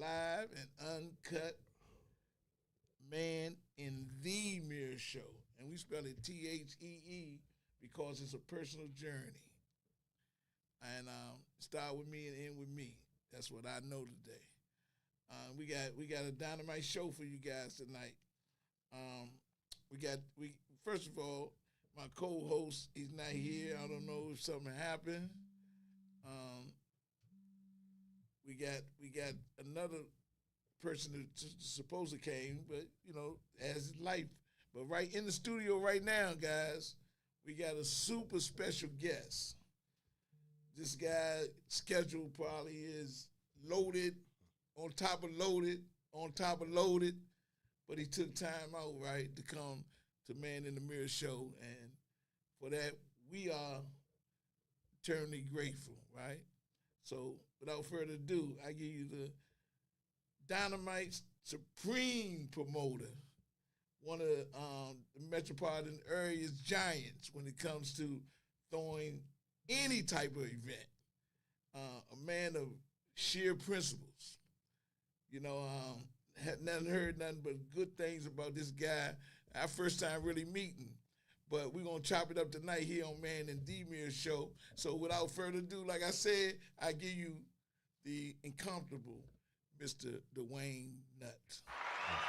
live and uncut Man in the Mirror Show. And we spell it T-H-E-E because it's a personal journey. And start with me and end with me. That's what I know today. We got a dynamite show for you guys tonight. We first of all, my co-host, he's not here. I don't know if something happened. Um, we got another person that supposed to came, but has life. But right in the studio right now, guys, we got a super special guest. This guy schedule probably is loaded, on top of loaded, on top of loaded, but he took time out, right, to come to Man in the Mirror show, and for that, we are eternally grateful, right? So without further ado, I give you the Dynamite's supreme promoter, one of the metropolitan area's giants when it comes to throwing any type of event. A man of sheer principles. Had nothing heard nothing but good things about this guy. Our first time really meeting. But we're going to chop it up tonight here on Man and D-Mirror Show. So without further ado, like I said, I give you the incomparable Mr. Dwayne Nutt.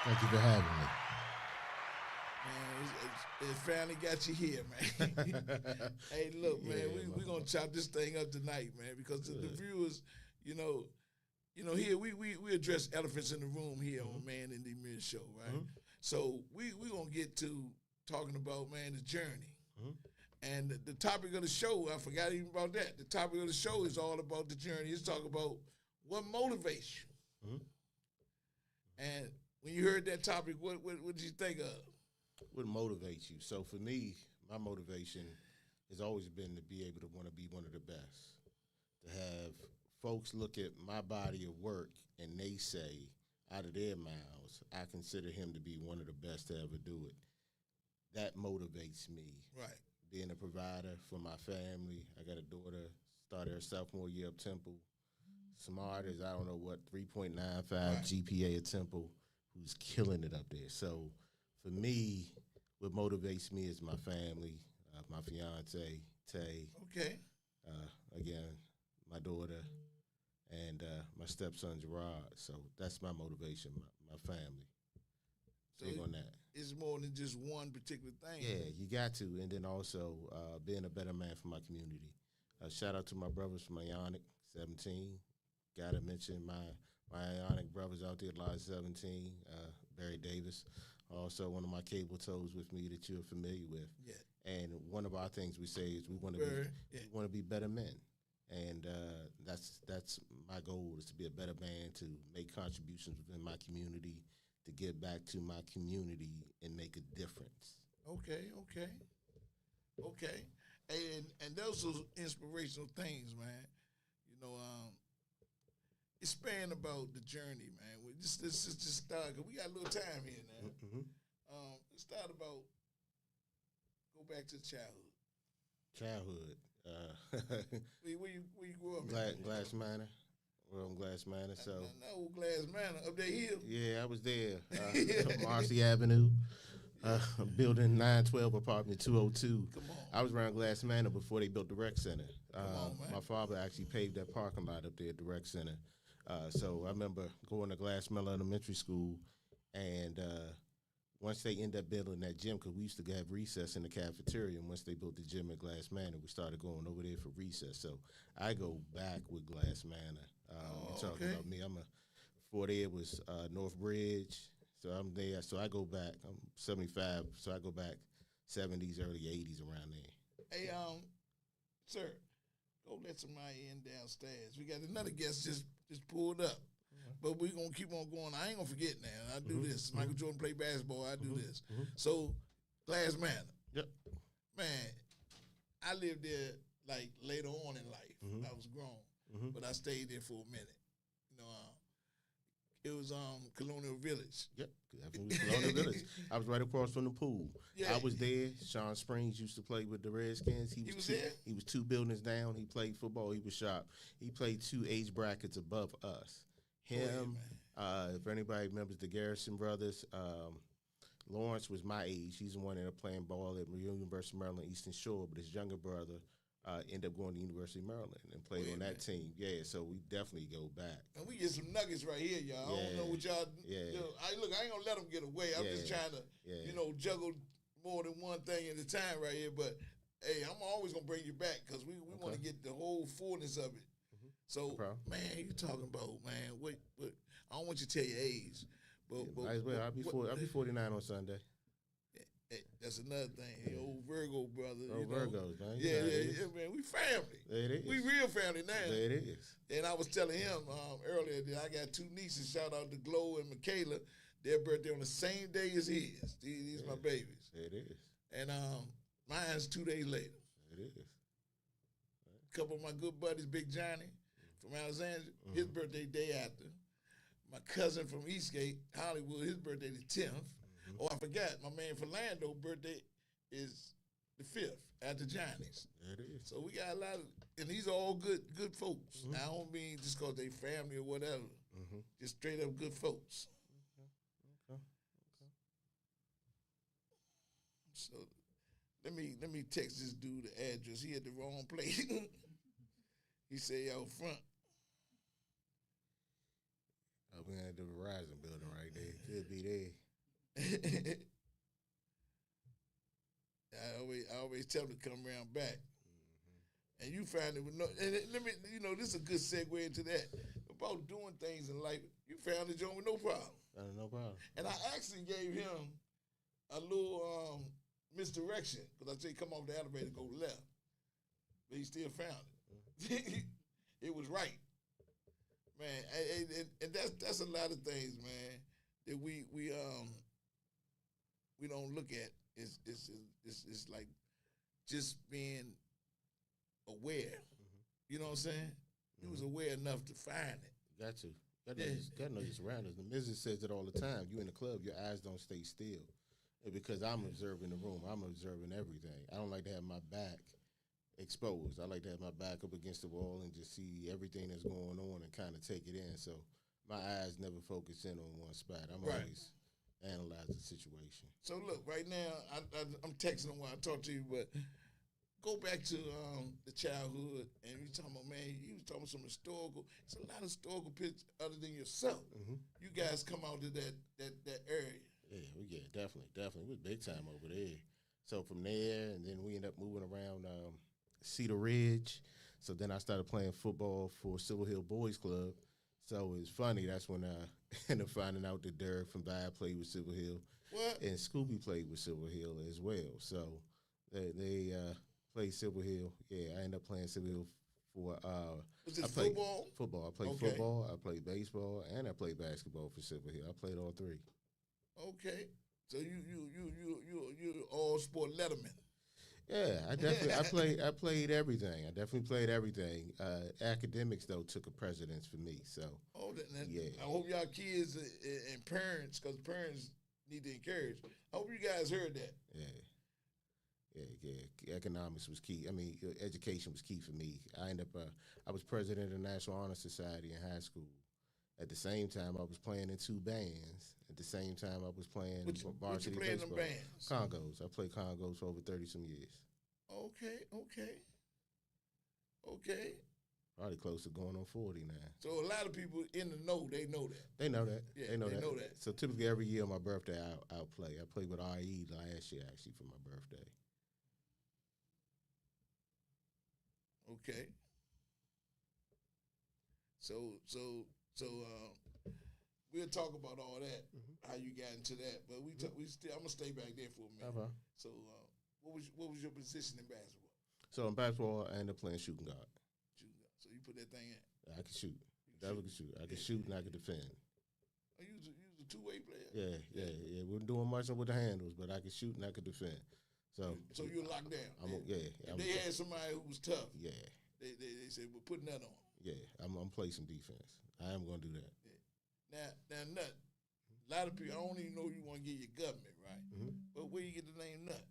Thank you for having me. Man, it finally got you here, man. Hey, look, man, we're going to chop this thing up tonight, man, because the viewers, here we address elephants in the room here on Man in the Mirror Show, right? Mm-hmm. So we're going to get to talking about, man, the journey. Mm-hmm. And the topic of the show, I forgot even about that. The topic of the show is all about the journey. It's talking about what motivates you. Mm-hmm. And when you heard that topic, what did you think of? What motivates you? So for me, my motivation has always been to be able to want to be one of the best. To have folks look at my body of work and they say, out of their mouths, I consider him to be one of the best to ever do it. That motivates me. Right. Being a provider for my family. I got a daughter, started her sophomore year of Temple. Smart as, I don't know what, 3.95 right. GPA at Temple, who's killing it up there. So for me, what motivates me is my family, my fiance, Tay. Okay. Again, my daughter, and my stepson, Gerard. So that's my motivation, my family. So big on that. It's more than just one particular thing. Yeah, you got to. And then also being a better man for my community. Shout out to my brothers from Ionic, 17. Got to mention my Ionic brothers out there at Lodge 17, Barry Davis. Also one of my cable toes with me that you're familiar with. Yeah. And one of our things we say is we want to be better men. And that's my goal, is to be a better man, to make contributions within my community, to give back to my community and make a difference. Okay. And those are inspirational things, man. It's span about the journey, man. Let's just start, because we got a little time here now. Mm-hmm. Let's start about, go back to childhood. Where you grew up at? Glass Manor. We're on Glass Manor. So no, Glass Manor, up that hill. Yeah, I was there. Marcy Avenue, building 912, apartment 202. Come on. I was around Glass Manor before they built the rec center. Come on, man. My father actually paved that parking lot up there at the rec center. So I remember going to Glass Manor Elementary School, and once they ended up building that gym, because we used to have recess in the cafeteria, and once they built the gym at Glass Manor, we started going over there for recess. So I go back with Glass Manor. You're talking about me. Before there was North Bridge, so I'm there. So I go back. I'm 75, so I go back 70s, early 80s, around there. Hey, sir, go let somebody in downstairs. We got another guest just pulled up. But we're going to keep on going. I ain't going to forget now. I do this. Michael Jordan played basketball. I do this. So, Glass Manor. Yep. Man, I lived there, like, later on in life. I was grown. But I stayed there for a minute. It was Colonial Village. Yep, Colonial Village. I was right across from the pool. Yeah. I was there. Sean Springs used to play with the Redskins. He was there? He was 2 buildings down. He played football. He was sharp. He played 2 age brackets above us. Him, If anybody remembers the Garrison brothers, Lawrence was my age. He's the one that ended up playing ball at University of Maryland Eastern Shore, but his younger brother ended up going to University of Maryland and played on that team. Yeah, so we definitely go back. And we get some nuggets right here, y'all. I don't know what y'all. Yeah. I ain't gonna let them get away. I'm just trying to, juggle more than one thing at a time right here. But hey, I'm always gonna bring you back because we want to get the whole fullness of it. So, man, you talking about, man? What? I don't want you to tell your age, but I'll be 49 on Sunday. That's another thing. The old Virgo brother. Virgos, man. Yeah, man. We family. It is. We real family now. It is. And I was telling him earlier that I got two nieces. Shout out to Glo and Michaela. Their birthday on the same day as his. These my babies. It is. And mine's 2 days later. It is. A couple of my good buddies, Big Johnny from Alexandria, his birthday day after. My cousin from Eastgate, Hollywood, his birthday the 10th. Oh, I forgot. My man Philando birthday is the 5th after Johnny's. It is. So we got a lot of, and these are all good folks. I don't mean just because they family or whatever. Just straight up good folks. Okay. So let me text this dude the address. He at the wrong place. He say out front. Oh, we had the Verizon building right there. Could be there. I always tell them to come around back. And you found it with no, and let me, this is a good segue into that. About doing things in life, you found the joint with no problem. No problem. And I actually gave him a little misdirection, because I said come off the elevator, go left. But he still found it. It was right. Man, and that's a lot of things, man, that we don't look at. It's like just being aware. You know what I'm saying? He was aware enough to find it. Got to. Got to know your surroundings. The Mrs. says it all the time. You in the club, your eyes don't stay still. And because I'm observing the room, I'm observing everything. I don't like to have my back exposed. I like to have my back up against the wall and just see everything that's going on and kind of take it in. So my eyes never focus in on one spot. I'm always analyzing the situation. So look, right now, I'm texting him while I talk to you, but go back to the childhood, and you talking about, man, you was talking about some historical. It's a lot of historical pictures other than yourself. You guys come out to that area. Yeah, definitely. We're big time over there. So from there, and then we end up moving around Cedar Ridge. So then I started playing football for Silver Hill Boys Club. So it's funny. That's when I ended up finding out that Derek from Vibe played with Silver Hill. What? And Scooby played with Silver Hill as well. So they played Silver Hill. Yeah, I ended up playing Silver Hill for. Was it football? Football. I played football. I played baseball, and I played basketball for Silver Hill. I played all three. Okay, so you all sport letterman. Yeah, I played everything. I definitely played everything. Academics though took a precedence for me. So yeah. I hope y'all kids and parents, because parents need to encourage. I hope you guys heard that. Yeah. Economics was key. I mean, education was key for me. I was president of the National Honor Society in high school. At the same time, I was playing in 2 bands. At the same time, I was playing varsity what you baseball. In them bands? Congos. I played congos for over 30-some years. Okay. Probably close to going on 40 now. So a lot of people in the know, they know that. They know that. Yeah, they know that. that. So typically every year on my birthday, I'll play. I played with RE last year, actually, for my birthday. Okay. So we'll talk about all that, how you got into that. But I'm gonna stay back there for a minute. Okay. So what was your position in basketball? So in basketball, I ended up playing shooting guard. So you put that thing in. I can shoot. Definitely can shoot. I can shoot and I can defend. Oh, you was a two-way player? Yeah. We weren't doing much with the handles, but I could shoot and I could defend. So you're locked down. If they had somebody who was tough. Yeah. They said, we're putting that on. Yeah, I'm playing some defense. I am going to do that. Yeah. Now, Nut, a lot of people, I don't even know you want to get your government, right? But where you get the name Nut?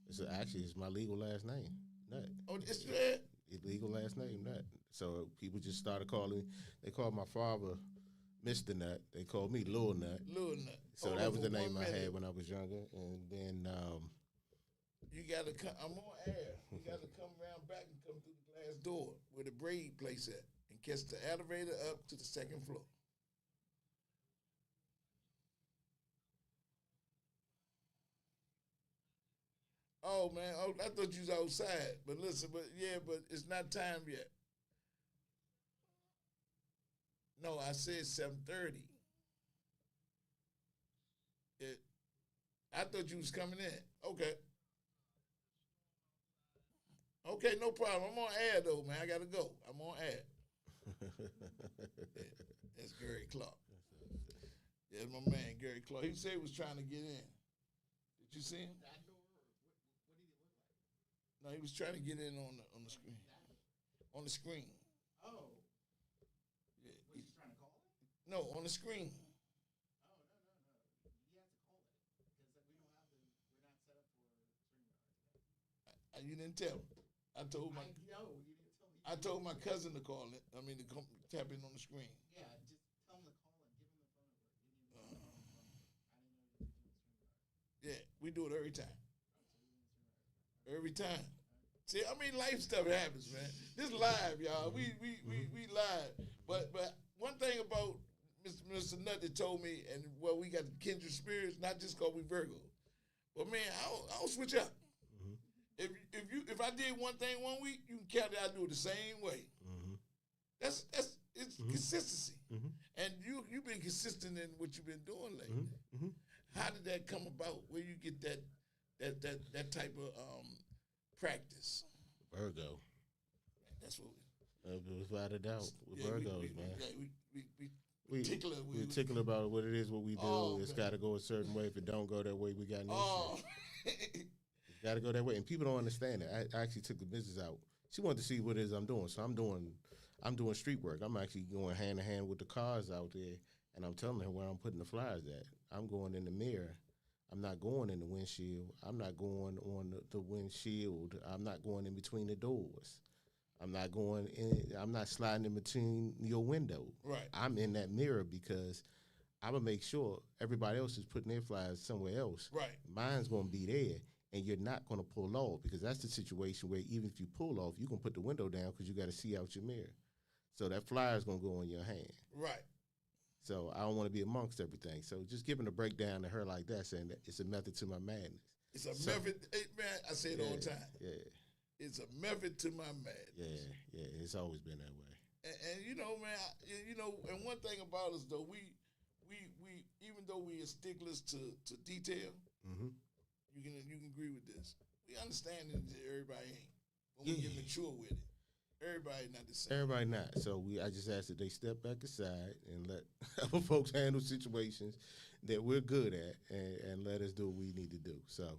It's my legal last name, Nut. Oh, it's that? It's legal last name, Nut. So people just started calling. They called my father Mr. Nut. They called me Lil Nut. Lil Nut. So Hold that on was for the name 1 I minute. had when I was younger. And then You gotta come. I'm on air. You gotta come around back and come through the glass door where the braid place at, and catch the elevator up to the second floor. Oh man, oh, I thought you was outside. But listen, but it's not time yet. No, I said 7:30. It. I thought you was coming in. Okay. Okay, no problem. I'm on air though, man. I gotta go. I'm on air. That's Gary Clark. Yeah, my man Gary Clark. He said he was trying to get in. Did you see him? No, he was trying to get in on the screen. On the screen. Oh, Yeah. was he trying to call it? No, on the screen. Oh, no. You have to call it because we don't have the. We're not set up for StreamYard. You didn't tell me. I told my I know you didn't tell me. I told my cousin to call it. I mean to come tap in on the screen. Yeah, just tell him to call and give him the phone number. Give him the phone number. I didn't know you were doing StreamYard. Yeah, we do it every time. So you're doing StreamYard. Every time. See, I mean, life stuff happens, man. This live, y'all. We live. But one thing about Mr. Nut that told me, and well, we got kindred spirits, not just because we Virgo. But man, I'll switch up. If I did one thing 1 week, you can count it. I do it the same way. It's consistency, and you've been consistent in what you've been doing lately. How did that come about? Where you get that type of practice? Virgo. That's what we. Without a doubt. With Virgos, man. We particular. We're particular about what it is, what we do. Oh, It's okay. got to go a certain way. If it don't go that way, we got no Oh, It's got to go that way. And people don't understand it. I actually took the business out. She wanted to see what it is I'm doing. So I'm doing street work. I'm actually going hand in hand with the cars out there, and I'm telling her where I'm putting the flyers at. I'm going in the mirror. I'm not going in the windshield. I'm not going on the windshield. I'm not going in between the doors. I'm not going in. I'm not sliding in between your window. right. I'm in that mirror because I'm gonna make sure everybody else is putting their flyers somewhere else. Right. Mine's gonna be there, and you're not gonna pull off because that's the situation where even if you pull off, you're gonna put the window down because you got to see out your mirror. So that flyer's gonna go in your hand. Right. So I don't want to be amongst everything. So just giving a breakdown to her like that, saying that it's a method to my madness. It's a So- method. Hey, man, I say it all the time. Yeah, It's a method to my madness. yeah. It's always been that way. And you know, man, and one thing about us though, we even though we are sticklers to detail, Mm-hmm. you can agree with this. We understand that everybody ain't. When we Yeah. get mature with it, everybody not the same. Everybody not. So I just ask that they step back aside and let other folks handle situations that we're good at and let us do what we need to do. So,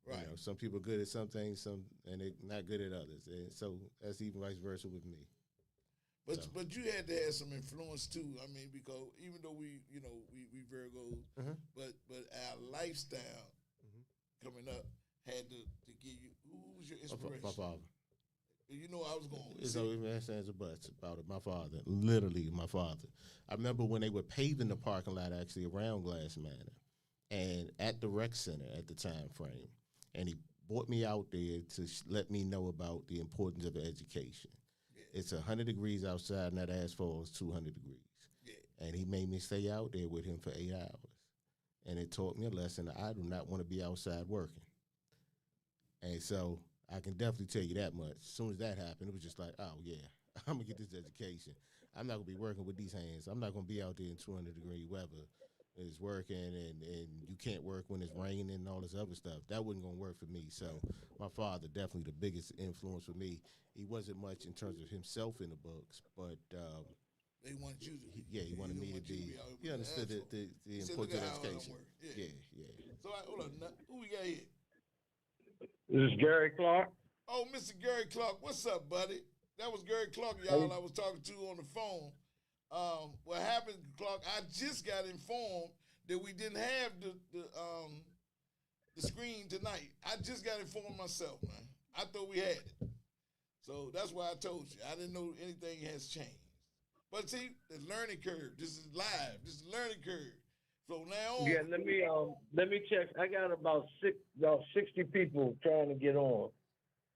Right. you know, some people are good at some things, and they're not good at others. And so that's even vice versa with me. But So. but you had to have some influence too. I mean, because even though we Virgos, Uh-huh. but our lifestyle Mhm. coming up had to give you. Who was your My inspiration? father. You know, I was going. It's no ifs, ands, or buts about it. My father, literally my father. I remember when they were paving the parking lot actually around Glass Manor and at the rec center at the time frame. And he brought me out there to let me know about the importance of education. Yeah. It's 100 degrees outside and that asphalt is 200 degrees. Yeah. And he made me stay out there with him for 8 hours. And it taught me a lesson. I do not want to be outside working. And so I can definitely tell you that much. As soon as that happened, it was just like, oh, yeah, I'm going to get this education. I'm not going to be working with these hands. I'm not going to be out there in 200-degree weather. It's working, and you can't work when it's raining and all this other stuff. That wasn't going to work for me. So my father, definitely the biggest influence for me. He wasn't much in terms of himself in the books, but They wanted you to. he wanted me to didn't want you be. out He with understood asphalt. the He said, importance "Look of at how hard I'm education. working." Yeah. Yeah. So hold on, who we got here? This is Gary Clark. Oh, Mr. Gary Clark, what's up, buddy? That was Gary Clark, y'all. I was talking to on the phone. What happened, Clark? I just got informed that we didn't have the screen tonight. I just got informed myself, man. I thought we had it, so that's why I told you. I didn't know anything has changed. But see, the learning curve. This is live. This is learning curve. So now on, Yeah, let me check. I got about 60 people trying to get on.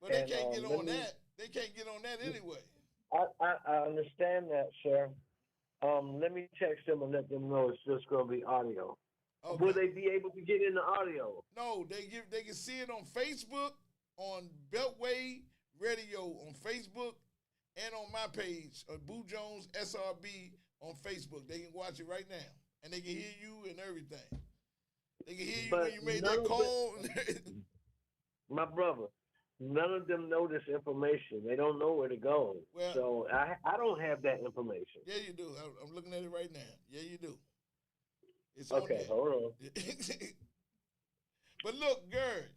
but they And can't get let on me. that. They can't get on that anyway. I understand that, sir. Let me text them and let them know it's just going to be audio. Okay. Will they be able to get in the audio? No, they can see it on Facebook, on Beltway Radio on Facebook, and on my page, Boo Jones SRB on Facebook. They can watch it right now, and they can hear you and everything. They can hear you But when you made none that of call. My brother, none of them know this information. They don't know where to go. Well- So I don't have that information. Yeah, you do. I'm looking at it right now. Yeah, you do. It's on Okay, there. hold on. But look, Gerd.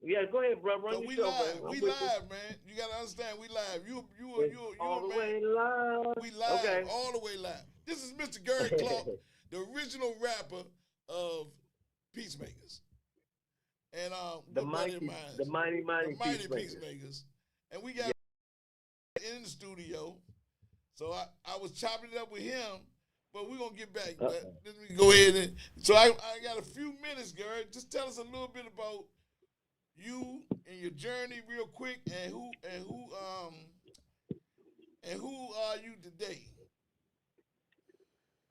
Yeah, go ahead, bro. Run So your we show, live. man. I'm We with you. live, man. You gotta understand, we live. You It's all a the man. way live. We live, Okay. all the way live. This is Mr. Gary Clark, the original rapper of Peacemakers, and The good buddy mighty, of mine, the mighty, the mighty Peacemakers. Peacemakers, and we got in the studio. So I was chopping it up with him, but we're gonna get back. But let me go ahead and so I got a few minutes, Gary. Just tell us a little bit about you and your journey real quick, and who are you today?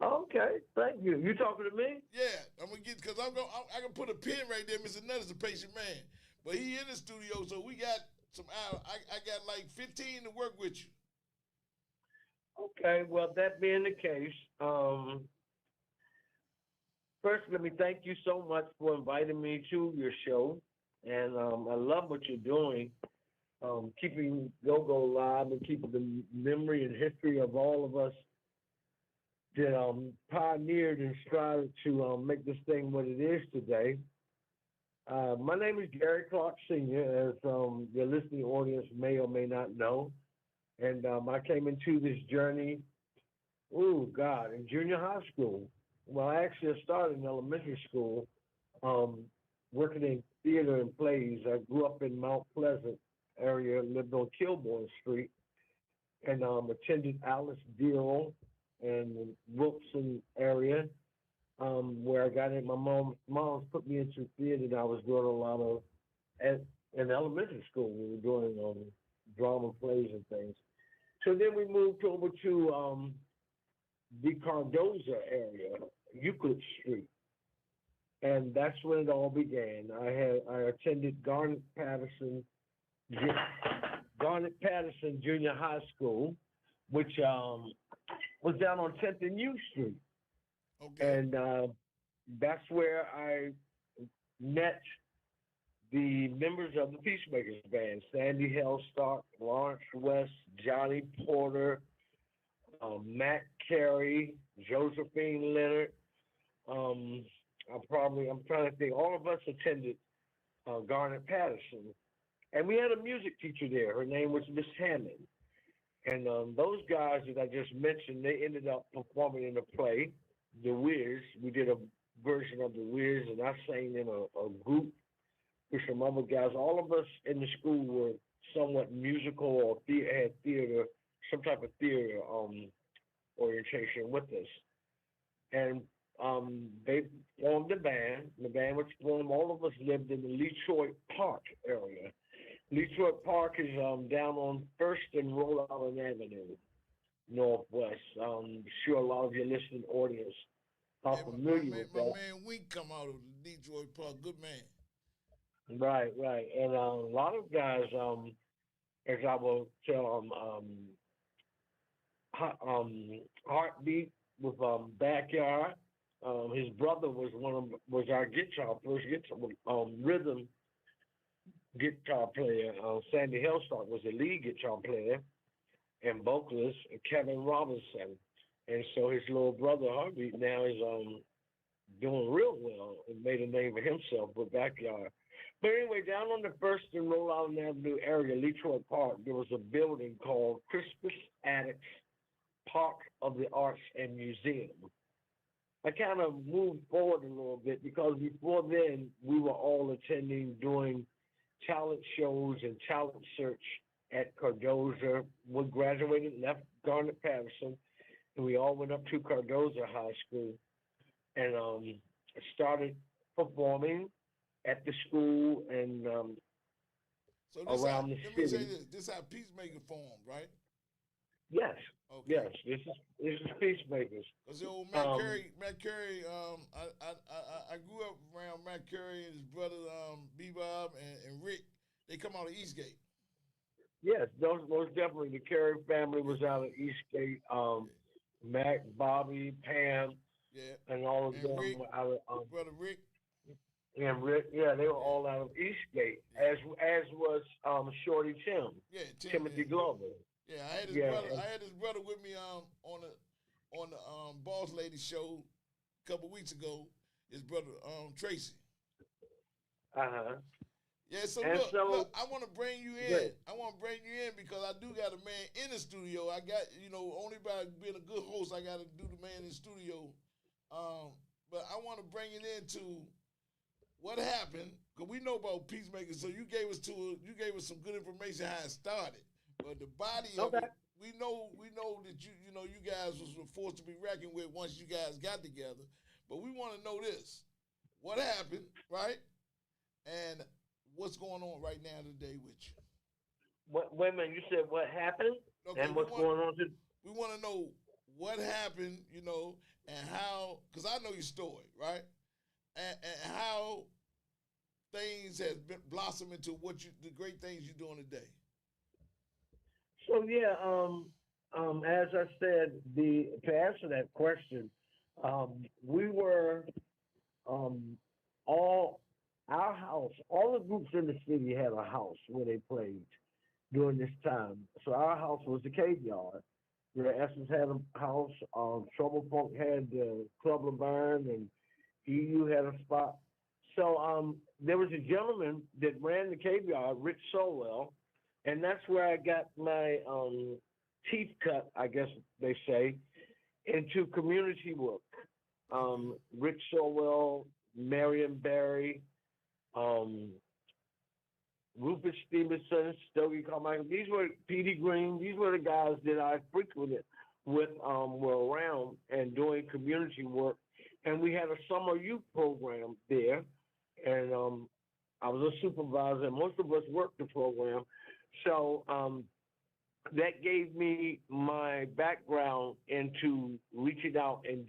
Okay, thank you. You talking to me? Yeah, I'm gonna get because I can put a pin right there. Mr. Nutt is a patient man, but he in the studio, so we got some. I got like 15 to work with you. Okay, well, that being the case, first, let me thank you so much for inviting me to your show. And I love what you're doing, keeping Go-Go live and keeping the memory and history of all of us that pioneered and strived to make this thing what it is today. My name is Gary Clark Sr., as your listening audience may or may not know. And I came into this journey, in junior high school. Well, actually, I started in elementary school, working in theater and plays. I grew up in Mount Pleasant area, lived on Kilbourne Street, and attended Alice Deal and Wilson area, where I got in. My mom's put me into theater, and I was doing a lot of in elementary school. We were doing drama plays and things. So then we moved over to the Cardoza area, Euclid Street, and that's when it all began. I attended Garnet Patterson Junior High School, which was down on 10th and U Street, Okay. and that's where I met the members of the Peacemakers band: Sandy Hellstock, Lawrence West, Johnny Porter, Matt Carey, Josephine Leonard. I'm trying to think. All of us attended Garnet Patterson, and we had a music teacher there. Her name was Miss Hammond. And those guys that I just mentioned, they ended up performing in a play, The Wiz. We did a version of The Wiz, and I sang in a group with some other guys. All of us in the school were somewhat musical or had theater, some type of theater orientation with us. And they formed a band. The band was formed. All of us lived in the Detroit Park area. Detroit Park is down on First and Rhode Island Avenue, Northwest. Sure a lot of your listening audience are familiar with my that. man Wink come out of the Detroit Park. Good man. Right. And a lot of guys, as I will tell Heartbeat with Backyard. His brother was our first guitar, rhythm guitar player. Sandy Hellstock was the lead guitar player and vocalist, Kevin Robinson. And so his little brother Heartbeat now is doing real well and made a name for himself with Backyard. But anyway, down on the First and Rhode Island Avenue area, Detroit Park, there was a building called Crispus Attucks Park of the Arts and Museum. I kind of moved forward a little bit because before then we were all doing talent shows and talent search at Cardoza. We graduated, left Garnet Patterson, and we all went up to Cardozo High School and started performing at the school and So this how, around the let me say city. this. This how Peacemaker formed, right? Yes, Okay. yes, this is Peacemakers. Cause the old Um, Matt Curry, I grew up around Matt Curry and his brother, Bebob and Rick. They come out of Eastgate. Yes, those most definitely. The Carey family was out of Eastgate. Mac, Bobby, Pam, Yeah. and all of And them Rick, were out of brother Rick. and Rick. Yeah, they were Yeah. all out of Eastgate, Yeah. as was Shorty Tim, Yeah, Tim. Timothy Yeah. Glover. Yeah, I had his Yeah, brother. I had his brother with me on the Boss Lady show a couple weeks ago. His brother Tracy. uh-huh. Yeah, so And so, I want to bring you in. good. I want to bring you in because I do got a man in the studio. I got, only by being a good host, I got to do the man in the studio. But I want to bring it into what happened because we know about Peacemakers. So you gave us some good information how it started. But the body of Okay. it, we know that you guys was a force to be reckoned with once you guys got together. But we want to know this: what happened, right? And what's going on right now today with you? Wait a minute, you said what happened Okay, and what's going on? we want to know what happened, and how, because I know your story, right? And how things has been blossomed into the great things you're doing today. So yeah, as I said, to answer that question, we were all our house. All the groups in the city had a house where they played during this time. So our house was the Cave Yard. The Essence had a house. Trouble Funk had Club LeBaron, and EU had a spot. So there was a gentleman that ran the Cave Yard, Rich Solwell, and that's where I got my teeth cut, I guess they say, into community work. Rich Solwell, Marion Barry, Rufus Stevenson, Stogie Carmichael. These were Petey Green. These were the guys that I frequented with, were around and doing community work. And we had a summer youth program there, and I was a supervisor, and most of us worked the program. So that gave me my background into reaching out and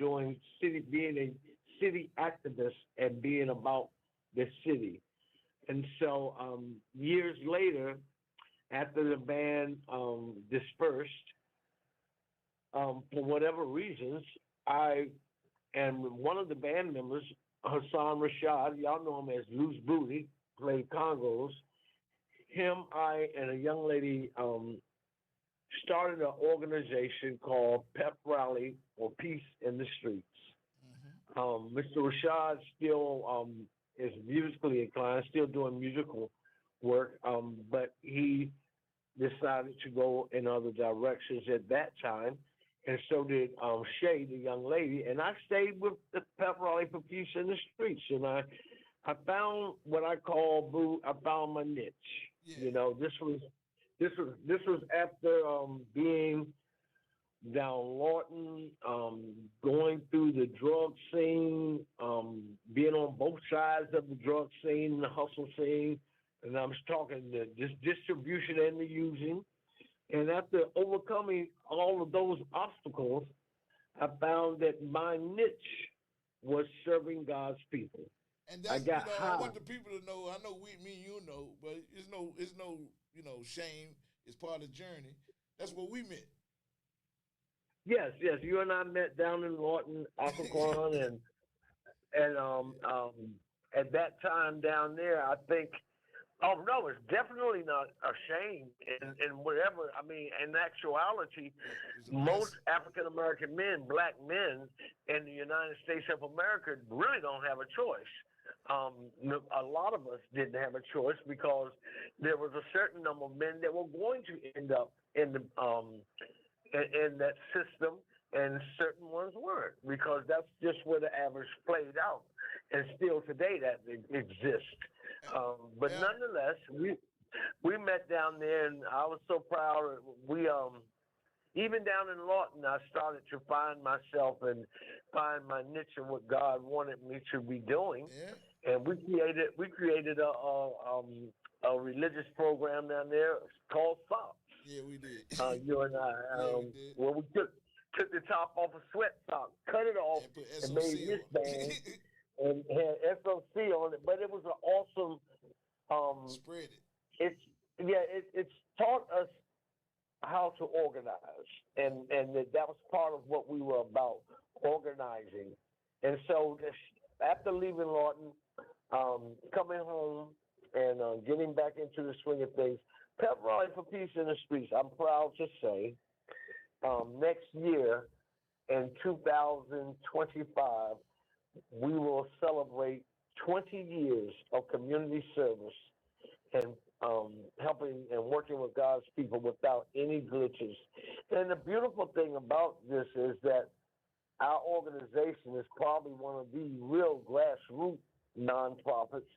being a city activist and being about the city. And so years later, after the band dispersed, for whatever reasons, I and one of the band members, Hassan Rashad, y'all know him as Loose Booty, played congos. Him, I, and a young lady started an organization called Pep Rally or Peace in the Streets. Mr. Rashad still is musically inclined, still doing musical work, but he decided to go in other directions at that time, and so did Shay, the young lady. And I stayed with the Pep Rally for Peace in the Streets, and I found what I call I found my niche. Yeah. This was after being down Lawton, going through the drug scene, being on both sides of the drug scene, the hustle scene, and I'm talking this distribution and the using. And after overcoming all of those obstacles, I found that my niche was serving God's people. And I that's got high. I want the people to know. I know you know, but it's no shame. It's part of the journey. That's what we meant. Yes. You and I met down in Lawton, Occoquan, and at that time down there, I think. Oh no, it's definitely not a shame in whatever. I mean, in actuality, most African American men, black men in the United States of America, really don't have a choice. A lot of us didn't have a choice because there was a certain number of men that were going to end up in that system, and certain ones weren't, because that's just where the average played out, and still today that exists. But nonetheless, we met down there, and I was so proud. We even down in Lawton, I started to find myself and find my niche in what God wanted me to be doing. Yeah. And we created a religious program down there called SOC. Yeah, we did. You and I, Yeah, we did. where we took the top off a sweat sock, cut it off, And put and SOC made this on. band and had SOC on it. But it was an awesome. Spread it. It's taught us how to organize, and that was part of what we were about, organizing. And so after leaving Lawton, coming home and getting back into the swing of things, Pep Rally for Peace in the Streets, I'm proud to say, next year in 2025, we will celebrate 20 years of community service and helping and working with God's people without any glitches. And the beautiful thing about this is that our organization is probably one of the real grassroots nonprofits.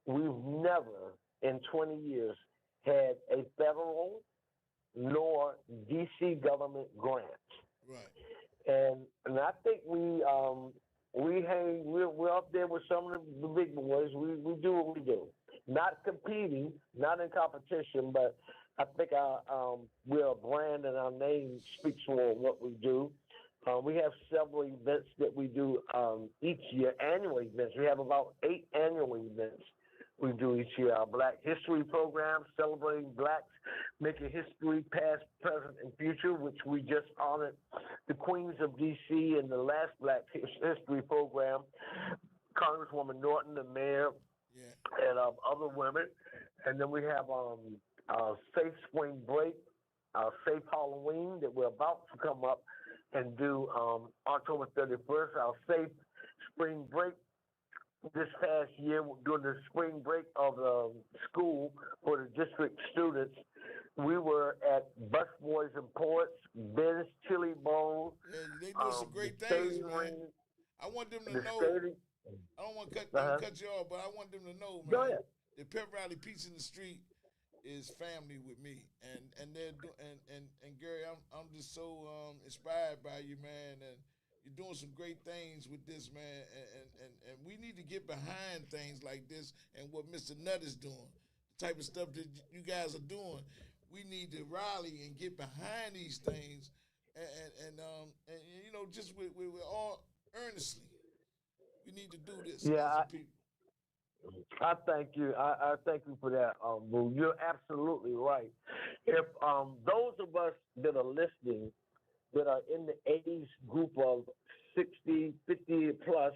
We've never in 20 years had a federal nor DC government grant. Right. And I think we're up there with some of the big boys. We do what we do. Not competing, not in competition, but I think we're a brand and our name speaks for what we do. We have several events that we do each year, annual events. We have about 8 annual events we do each year. Our Black History program, celebrating blacks, making history past, present, and future, which we just honored the Queens of D.C. in the last Black History program, Congresswoman Norton, the mayor, Yeah. and other women. And then we have Safe Spring Break, Safe Halloween that we're about to come up and do October 31st, our Safe Spring Break. This past year, during the spring break of the school for the district students, we were at Bus Boys and Poets, Ben's Chili Bowl. Yeah, they do some great the things, skating man. ring, I want them to the know. skating- I don't want to Uh-huh. cut you off, but I want them to know, Go man. ahead. The Pep Rally Peace in the Street is family with me, and they're and Gary, I'm just so inspired by you, man, and you're doing some great things with this, man, and we need to get behind things like this and what Mr. Nutt is doing, the type of stuff that you guys are doing. We need to rally and get behind these things, and you know, just with all earnestly, we need to do this Yeah, as a people. I thank you. I thank you for that, Boo. You're absolutely right. If those of us that are listening that are in the age group of 60, 50 plus,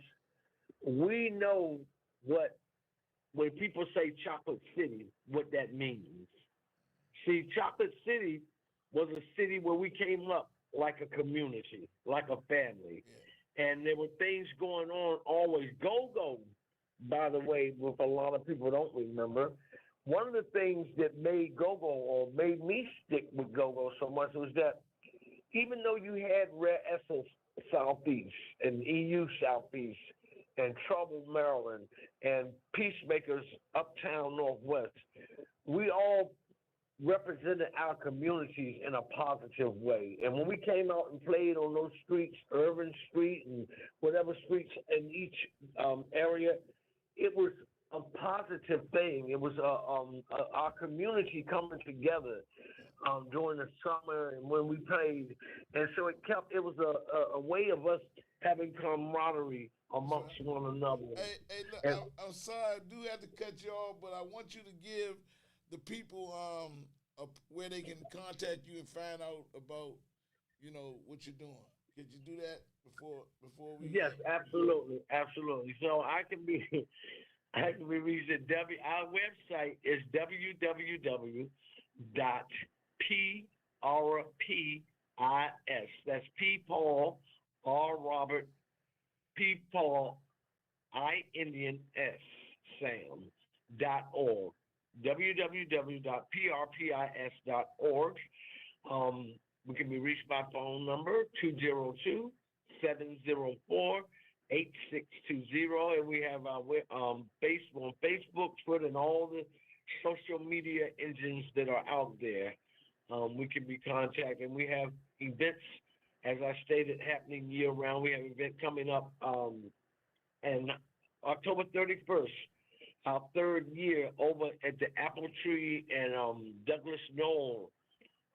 we know what, when people say Chocolate City, what that means. See, Chocolate City was a city where we came up like a community, like a family. Yeah. And there were things going on always. Go-Go, by the way, with a lot of people don't remember, one of the things that made Go-Go or made me stick with Go-Go so much was that even though you had Rare Essence Southeast and EU Southeast and Trouble Maryland and Peacemakers Uptown Northwest, we all represented our communities in a positive way. And when we came out and played on those streets, Irvin Street and whatever streets in each area, it was a positive thing. It was our community coming together during the summer and when we played. And so it was a way of us having camaraderie amongst one another. Hey, look, And- I'm sorry, I do have to cut you off, but I want you to give the people where they can contact you and find out about, you know, what you're doing. Could you do that before we? Yes, absolutely, absolutely. So I can be reached at our website is www.prpis. That's P Paul, R Robert, P Paul, I Indian S Sam.org. www.prpis.org. We can be reached by phone number 202-704-8620, and we have our on Facebook, Twitter, and all the social media engines that are out there. we can be contacted. We have events, as I stated, happening year round. We have an event coming up and October 31st, our third year over at the Apple Tree and Douglas Knoll